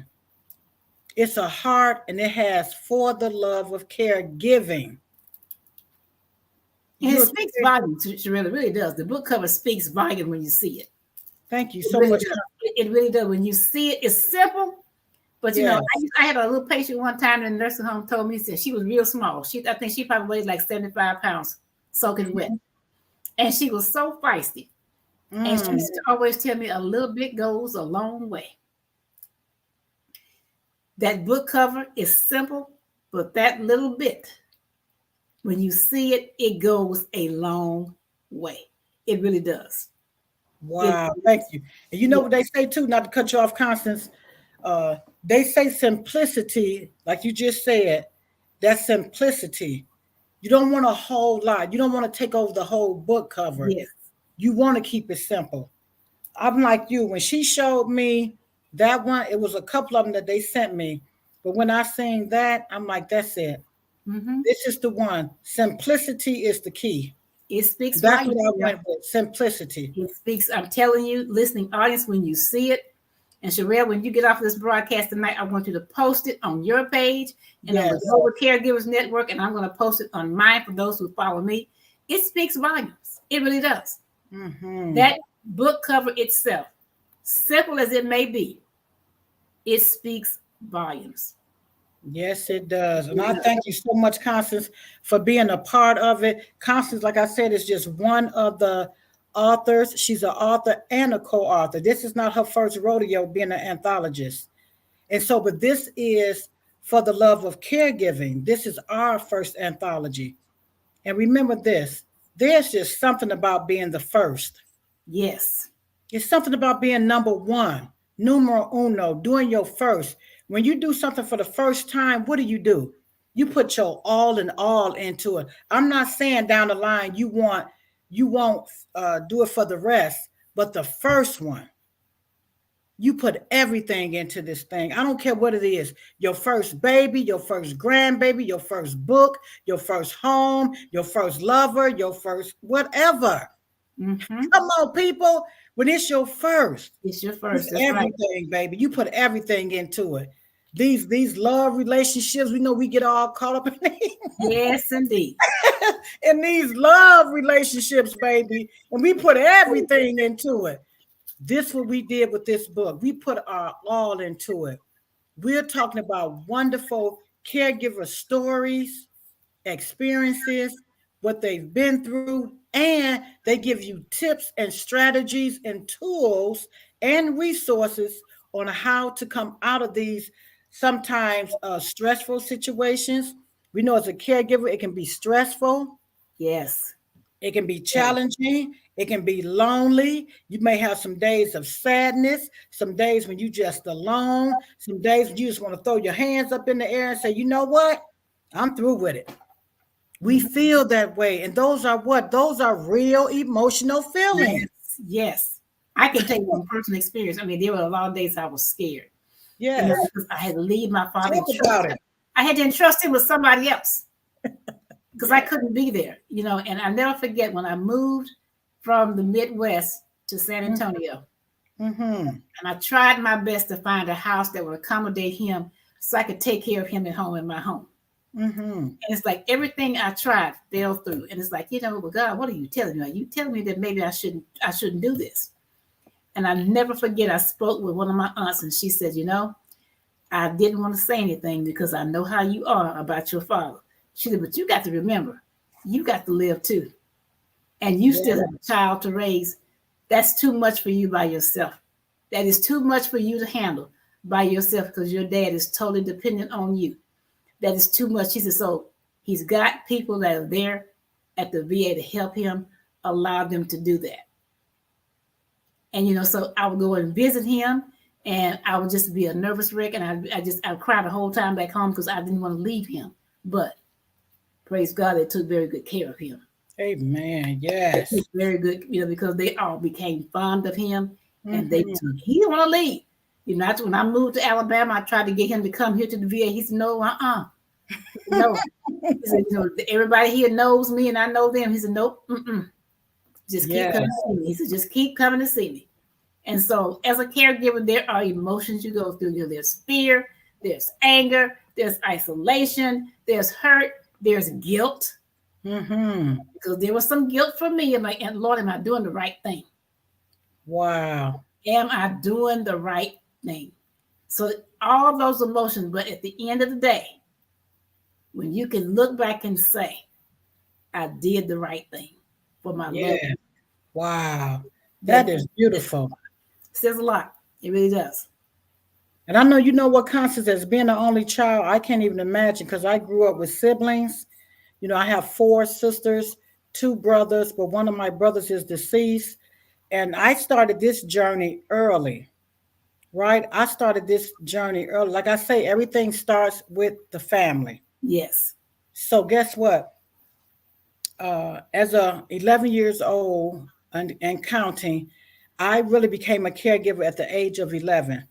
S3: It's a heart, and it has for the love of caregiving.
S1: And it speaks volumes. It really does. The book cover speaks volume when you see it.
S3: Thank you so much.
S1: It really does. When you see it, it's simple. But you know, I had a little patient one time in the nursing home told me, said she was real small. I think she probably weighed like 75 pounds, soaking wet. And she was so feisty. And she used to always tell me a little bit goes a long way. That book cover is simple, but that little bit, when you see it, it goes a long way. It really does.
S3: Wow, thank you. And you know what they say too, not to cut you off, Constance, they say simplicity, like you just said, that's simplicity. You don't want a whole lot. You don't want to take over the whole book cover.
S1: Yes.
S3: You want to keep it simple. I'm like you. When she showed me that one, it was a couple of them that they sent me. But when I seen that, I'm like, that's it. Mm-hmm. This is the one. Simplicity is the key.
S1: It speaks.
S3: That's what I went with. Simplicity.
S1: It speaks. I'm telling you, listening audience, when you see it, and Sherelle, when you get off this broadcast tonight, I want you to post it on your page and on the Global Caregivers Network, and I'm going to post it on mine for those who follow me. It speaks volumes. It really does. Mm-hmm. That book cover itself, simple as it may be, it speaks volumes.
S3: Yes, it does. And I thank you so much, Constance, for being a part of it. Constance, like I said, is just one of the authors. She's an author and a co-author. This is not her first rodeo being an anthologist. And so, but this is For the Love of Caregiving. This is our first anthology. And remember this, there's just something about being the first.
S1: Yes.
S3: It's something about being number one, numero uno, doing your first. When you do something for the first time, what do? You put your all and all into it. I'm not saying down the line you won't do it for the rest, but the first one, you put everything into this thing. I don't care what it is. Your first baby, your first grandbaby, your first book, your first home, your first lover, your first whatever. Mm-hmm. Come on, people. When it's your first,
S1: it's your first.
S3: It's everything, baby. You put everything into it. These love relationships, we know we get all caught up in these.
S1: Yes, indeed.
S3: In these love relationships, baby, and we put everything into it. This is what we did with this book. We put our all into it. We're talking about wonderful caregiver stories, experiences, what they've been through, and they give you tips and strategies and tools and resources on how to come out of these sometimes stressful situations. We know as a caregiver, it can be stressful.
S1: Yes.
S3: It can be challenging. It can be lonely. You may have some days of sadness, some days when you're just alone, some days when you just want to throw your hands up in the air and say, you know what? I'm through with it. We feel that way. And those are what? Those are real emotional feelings.
S1: Yes. I can tell you from personal experience. I mean, there were a lot of days I was scared.
S3: Yes.
S1: Because I had to leave my father.
S3: Talk about it.
S1: I had to entrust him with somebody else because I couldn't be there, And I never forget when I moved from the Midwest to San Antonio.
S3: Mm-hmm.
S1: And I tried my best to find a house that would accommodate him so I could take care of him at home in my home.
S3: Mm-hmm.
S1: And it's like everything I tried fell through. And it's like, well, God, what are you telling me? Are you telling me that maybe I shouldn't do this? And I never forget, I spoke with one of my aunts and she said, I didn't want to say anything because I know how you are about your father. She said, but you got to remember, you got to live too. And you still have a child to raise. That's too much for you by yourself. That is too much for you to handle by yourself because your dad is totally dependent on you. That is too much. She said, so he's got people that are there at the VA to help him, allow them to do that. And, so I would go and visit him and I would just be a nervous wreck. And I would cry the whole time back home because I didn't want to leave him. But praise God, they took very good care of him.
S3: Amen. Yes.
S1: Very good, because they all became fond of him and he didn't want to leave. When I moved to Alabama, I tried to get him to come here to the VA. He said, no, no. He said, everybody here knows me and I know them. He said, nope, just keep coming to see me. He said, just keep coming to see me. And so as a caregiver, there are emotions you go through. There's fear, there's anger, there's isolation, there's hurt, there's guilt. Because there was some guilt for me. I'm like, and Lord, am I doing the right thing?
S3: Wow.
S1: Am I doing the right thing? So all those emotions, but at the end of the day, when you can look back and say, I did the right thing for my love.
S3: Wow. That is beautiful.
S1: It says a lot. It really does.
S3: And I know what Constance, as being the only child, I can't even imagine because I grew up with siblings. I have 4 sisters, 2 brothers, but one of my brothers is deceased. And I started this journey early, right? I started this journey early. Like I say, everything starts with the family.
S1: Yes.
S3: So guess what? As 11 years old and counting, I really became a caregiver at the age of 11.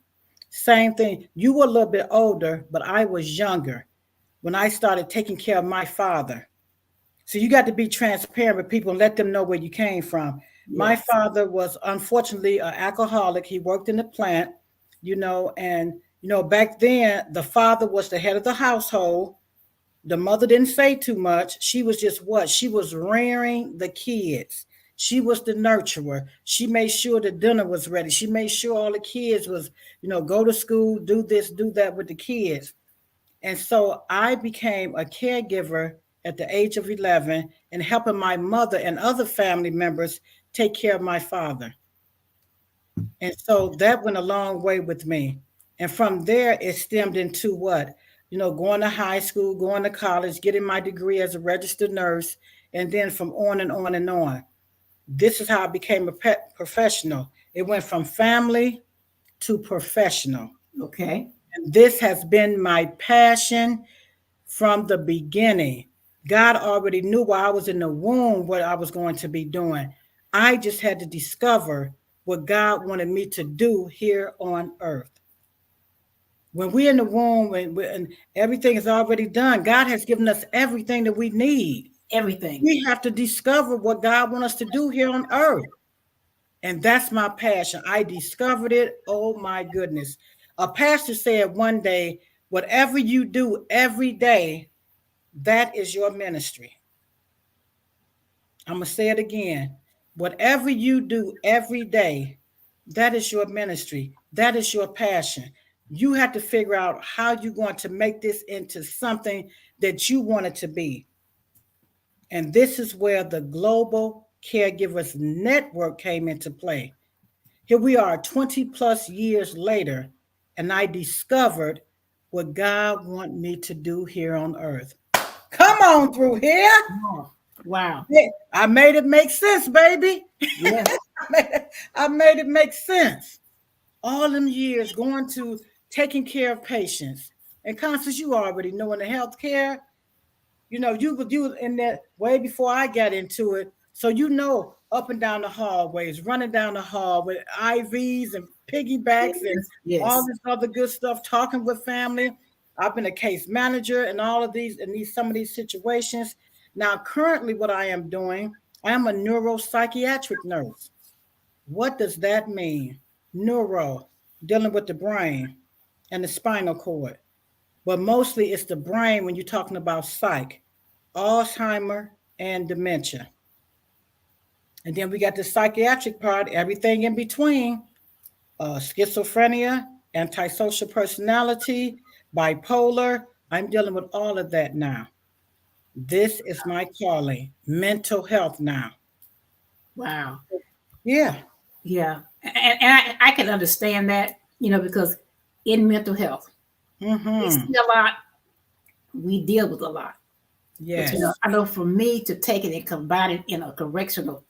S3: Same thing. You were a little bit older, but I was younger when I started taking care of my father. So you got to be transparent with people and let them know where you came from. Yes. My father was unfortunately an alcoholic. He worked in the plant, and back then the father was the head of the household. The mother didn't say too much. She was just what? She was rearing the kids. She was the nurturer. She made sure the dinner was ready. She made sure all the kids was, go to school, do this, do that with the kids. And so I became a caregiver at the age of 11 and helping my mother and other family members take care of my father. And so that went a long way with me. And from there, it stemmed into what? Going to high school, going to college, getting my degree as a registered nurse, and then from on and on and on. This is how I became a professional. It went from family to professional.
S1: Okay.
S3: And this has been my passion from the beginning. God already knew while I was in the womb what I was going to be doing. I just had to discover what God wanted me to do here on earth. When we're in the womb and everything is already done, God has given us everything that we need.
S1: Everything.
S3: We have to discover what God wants us to do here on earth. And that's my passion. I discovered it. Oh, my goodness. A pastor said one day, whatever you do every day, that is your ministry. I'm going to say it again. Whatever you do every day, that is your ministry. That is your passion. You have to figure out how you're going to make this into something that you want it to be. And this is where the Global Caregivers Network came into play. Here we are 20 plus years later, and I discovered what God wants me to do here on earth. Come on through here.
S1: Oh, wow.
S3: I made it make sense, baby.
S1: Yes.
S3: I made it make sense. All them years going to taking care of patients. And Constance, you already know in the healthcare, you were in that way before I got into it. So up and down the hallways, running down the hall with IVs and piggybacks and all
S1: Yes.
S3: this other good stuff, talking with family. I've been a case manager in all of these, in these some of these situations. Now, currently, what I am doing, I am a neuropsychiatric nurse. What does that mean? Neuro, dealing with the brain and the spinal cord. But mostly it's the brain when you're talking about psych, Alzheimer, and dementia. And then we got the psychiatric part, everything in between, schizophrenia, antisocial personality, bipolar. I'm dealing with all of that now. This is my calling, mental health now.
S1: Wow.
S3: Yeah.
S1: Yeah. And I can understand that, because in mental health, we see a lot, we deal with a lot.
S3: Yes.
S1: But, I know for me to take it and combine it in a correctional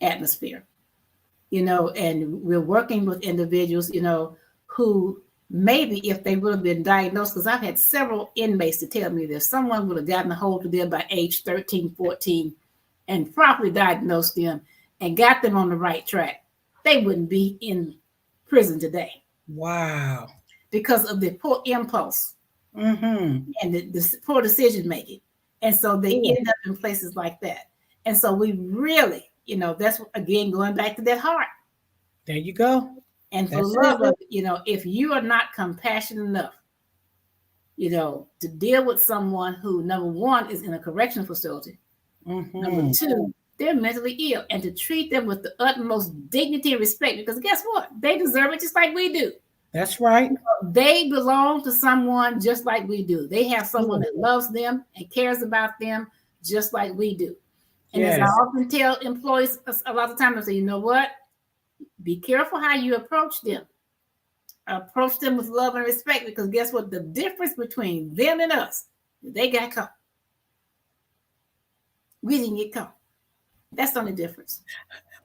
S1: atmosphere, and we're working with individuals, who maybe if they would have been diagnosed, because I've had several inmates to tell me that someone would have gotten a hold of them by age 13, 14 and properly diagnosed them and got them on the right track, they wouldn't be in prison today.
S3: Wow.
S1: Because of the poor impulse and the poor decision making. And so they end up in places like that. And so we really, that's again going back to that heart.
S3: There you go.
S1: And for love of it, if you are not compassionate enough, to deal with someone who, number one, is in a correctional facility, number two, they're mentally ill, and to treat them with the utmost dignity and respect, because guess what? They deserve it just like we do.
S3: That's right.
S1: They belong to someone just like we do. They have someone that loves them and cares about them just like we do. And as I often tell employees a lot of times, I say, you know what? Be careful how you approach them. Approach them with love and respect, because guess what? The difference between them and us, they got caught. We didn't get caught. That's the only difference.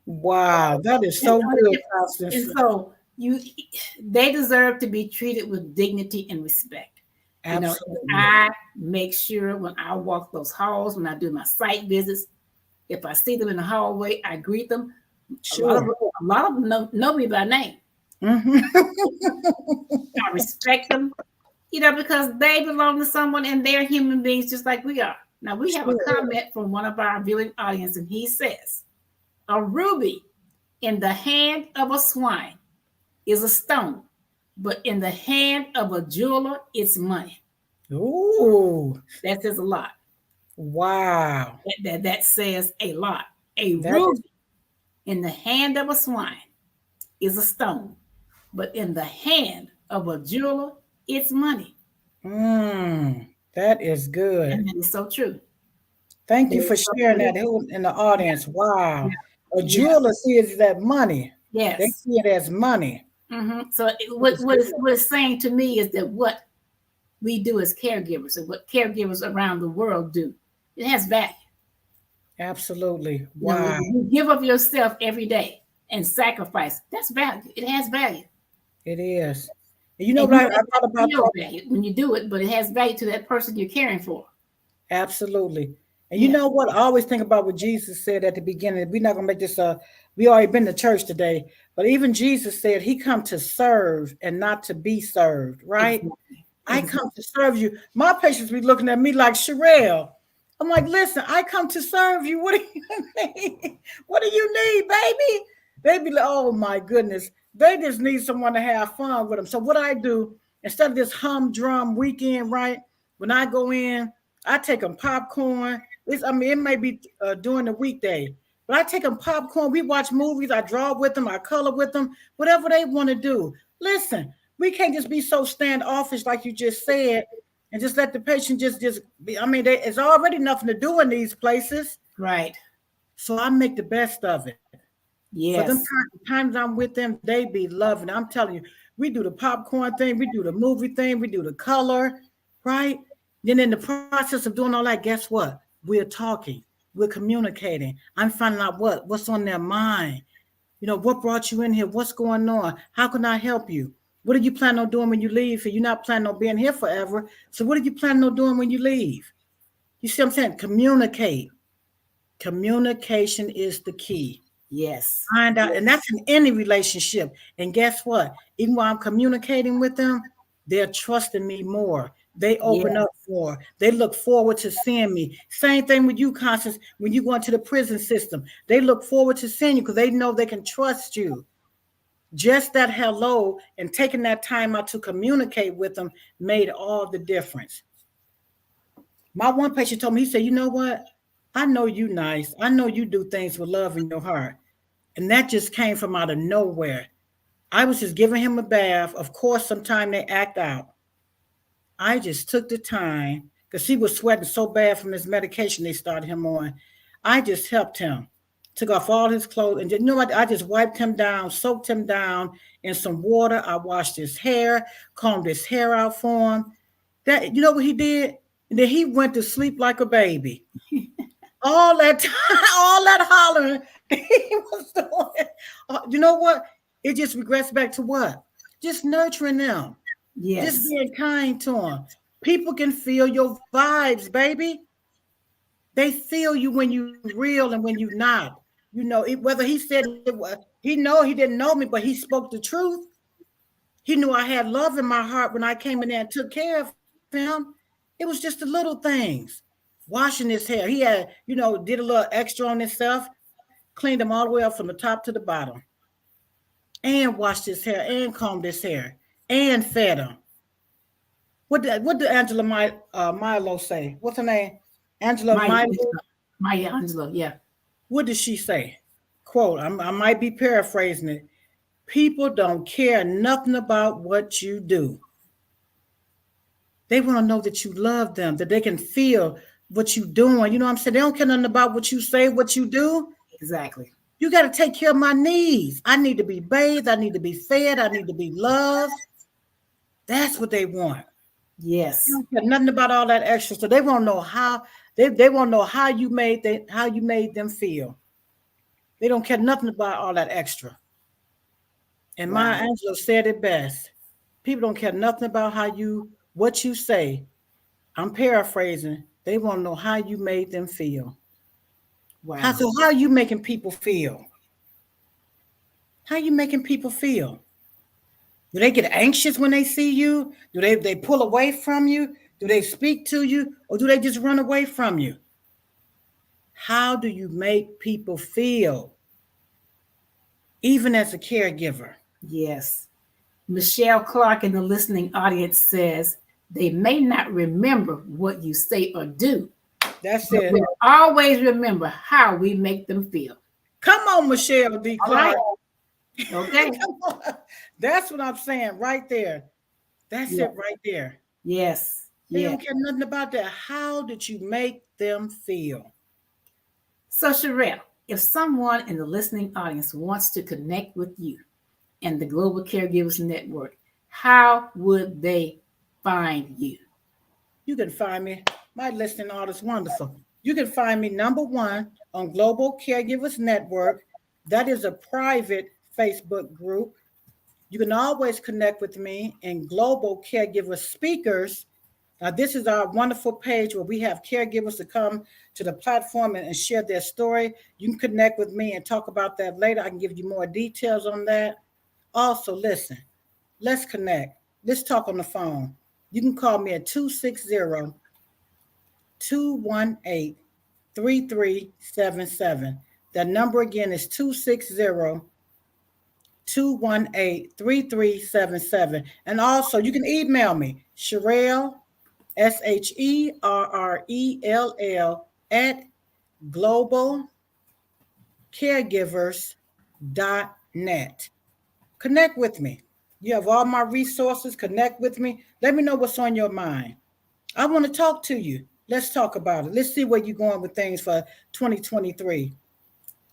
S3: Wow, that is so good, Constance.
S1: And so they deserve to be treated with dignity and respect.
S3: Absolutely.
S1: I make sure when I walk those halls, when I do my site visits, if I see them in the hallway, I greet them.
S3: Sure.
S1: A lot of them know me by name. I respect them, because they belong to someone and they're human beings just like we are. Now, we have a comment from one of our viewing audience, and he says, a ruby in the hand of a swine is a stone, but in the hand of a jeweler, it's money.
S3: Ooh.
S1: That says a lot.
S3: Wow.
S1: That says a lot. A ruby in the hand of a swine is a stone, but in the hand of a jeweler, it's money.
S3: That is good.
S1: And that is so true.
S3: Thank you for sharing that in the audience. Wow. A jeweler sees that money.
S1: Yes.
S3: They see it as money.
S1: So what it's saying to me is that what we do as caregivers and what caregivers around the world do, it has value.
S3: Absolutely. Wow.
S1: You give of yourself every day and sacrifice. That's value. It has value.
S3: It is. And I thought about
S1: value when you do it, but it has value to that person you're caring for.
S3: Absolutely. And you know what? I always think about what Jesus said at the beginning. We're not going to make this we already been to church today, but even Jesus said he come to serve and not to be served, right? Exactly. I come to serve you. My patients be looking at me like, Sherelle. I'm like, listen, I come to serve you. What do you need? What do you need, baby? They be like, oh my goodness. They just need someone to have fun with them. So what I do, instead of this humdrum weekend, right? When I go in, I take them popcorn. It may be during the weekday, but I take them popcorn. We watch movies. I draw with them. I color with them. Whatever they want to do. Listen, we can't just be so standoffish like you just said and just let the patient just be. There's already nothing to do in these places.
S1: Right.
S3: So I make the best of it.
S1: Yes.
S3: For them times I'm with them, they be loving. I'm telling you, we do the popcorn thing. We do the movie thing. We do the color, right? Then in the process of doing all that, guess what? We're talking. We're communicating. I'm finding out what's on their mind. What brought you in here? What's going on? How can I help you? What are you planning on doing when you leave? So you're not planning on being here forever. So what are you planning on doing when you leave? You see what I'm saying? Communicate. Communication is the key.
S1: Yes.
S3: Find out, and that's in any relationship. And guess what? Even while I'm communicating with them, they're trusting me more. They open
S1: Yes.
S3: up more. They look forward to seeing me. Same thing with you, Constance. When you go into the prison system, they look forward to seeing you because they know they can trust you. Just that hello and taking that time out to communicate with them made all the difference. My one patient told me, he said, you know what? I know you nice. I know you do things with love in your heart. And that just came from out of nowhere. I was just giving him a bath. Of course, sometimes they act out. I just took the time because he was sweating so bad from his medication they started him on. I just helped him, took off all his clothes, and you know what? I just wiped him down, soaked him down in some water. I washed his hair, combed his hair out for him. That, you know what he did? And then he went to sleep like a baby. All that time, all that hollering he was doing. You know what? It just regrets back to what? Just nurturing them.
S1: Yes.
S3: Just being kind to them. People can feel your vibes, baby. They feel you when you real and when you not. You know, whether he said it was, he didn't know me, but he spoke the truth. He knew I had love in my heart when I came in there and took care of him. It was just the little things. Washing his hair. He had, did a little extra on himself, cleaned him all the way up from the top to the bottom. And washed his hair and combed his hair and fed him. What did Angela Milo say? What's her name? Angela Milo?
S1: Maya Angelou, yeah.
S3: What did she say? Quote, I might be paraphrasing it. People don't care nothing about what you do. They want to know that you love them, that they can feel what you're doing. You know what I'm saying? They don't care nothing about what you say, what you do.
S1: Exactly.
S3: You got to take care of my needs. I need to be bathed. I need to be fed. I need to be loved. That's what they want.
S1: Yes.
S3: They don't care nothing about all that extra. So they want to know how they want to know how you made them feel. They don't care nothing about all that extra. And
S1: Wow.
S3: Maya Angelou said it best. People don't care nothing about what you say. I'm paraphrasing. They want to know how you made them feel.
S1: Wow.
S3: How are you making people feel? How are you making people feel? Do they get anxious when they see you? Do they pull away from you? Do they speak to you? Or do they just run away from you? How do you make people feel? Even as a caregiver.
S1: Yes. Michelle Clark in the listening audience says, they may not remember what you say or do.
S3: That's it.
S1: We'll always remember how we make them feel.
S3: Come on, Michelle D. Clark.
S1: Right. Okay.
S3: That's what I'm saying right there. That's it right there.
S1: Yes.
S3: They don't care nothing about that. How did you make them feel?
S1: So, Sherelle, if someone in the listening audience wants to connect with you and the Global Caregivers Network, how would they find you?
S3: You can find me. My listening audience, wonderful. You can find me #1 on Global Caregivers Network. That is a private Facebook group. You can always connect with me in Global Caregiver Speakers. Now, this is our wonderful page where we have caregivers to come to the platform and share their story. You can connect with me and talk about that later. I can give you more details on that. Also, listen, let's connect. Let's talk on the phone. You can call me at 260-218-3377. That number again is 260-218-3377. And also, you can email me, Sherelle, SHERRELL @globalcaregivers.net. Connect with me. You have all my resources. Connect with me. Let me know what's on your mind. I want to talk to you. Let's talk about it. Let's see where you're going with things for 2023.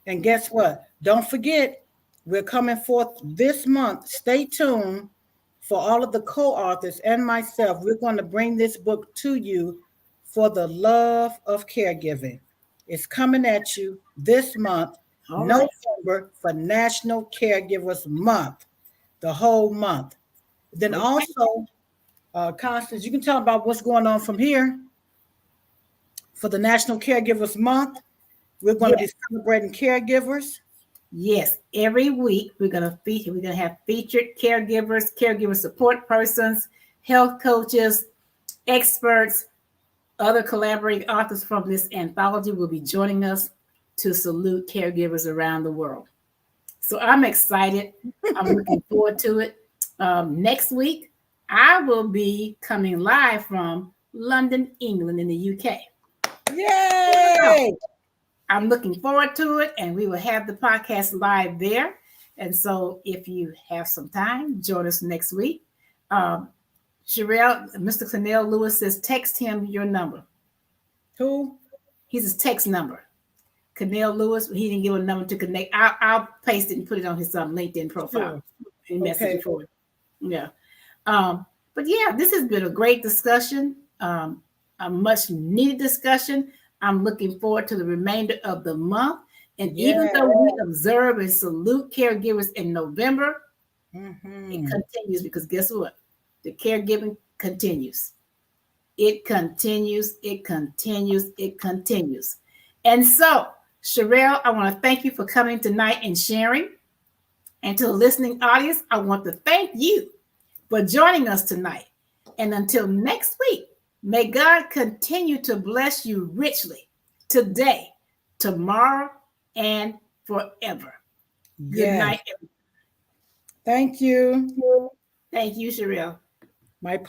S3: And guess what? Don't forget, we're coming forth this month. Stay tuned for all of the co-authors and myself. We're going to bring this book to you for the love of caregiving. It's coming at you this month, November, for National Caregivers Month, the whole month. Then also, Constance, you can tell about what's going on from here. For the National Caregivers Month, we're going to be celebrating caregivers.
S1: Yes, every week we're going to have featured caregivers, caregiver support persons, health coaches, experts, other collaborating authors from this anthology will be joining us to salute caregivers around the world. So I'm excited. I'm looking forward to it. Next week, I will be coming live from London, England, in the UK.
S3: Yay!
S1: I'm looking forward to it, and we will have the podcast live there. And so if you have some time, join us next week. Sherelle, Mr. Cornell Lewis says, text him your number.
S3: Who?
S1: He's his text number. Cornell Lewis, he didn't give a number to connect. I'll paste it and put it on his LinkedIn profile. Sure. Message for it. Yeah. But yeah, this has been a great discussion, a much needed discussion. I'm looking forward to the remainder of the month. And even though we observe and salute caregivers in November, it continues, because guess what? The caregiving continues. It continues, it continues, it continues. And so, Sherelle, I want to thank you for coming tonight and sharing. And to the listening audience, I want to thank you for joining us tonight. And until next week, may God continue to bless you richly today, tomorrow, and forever. Good night, everyone.
S3: Thank you.
S1: Thank you, Sherelle.
S3: My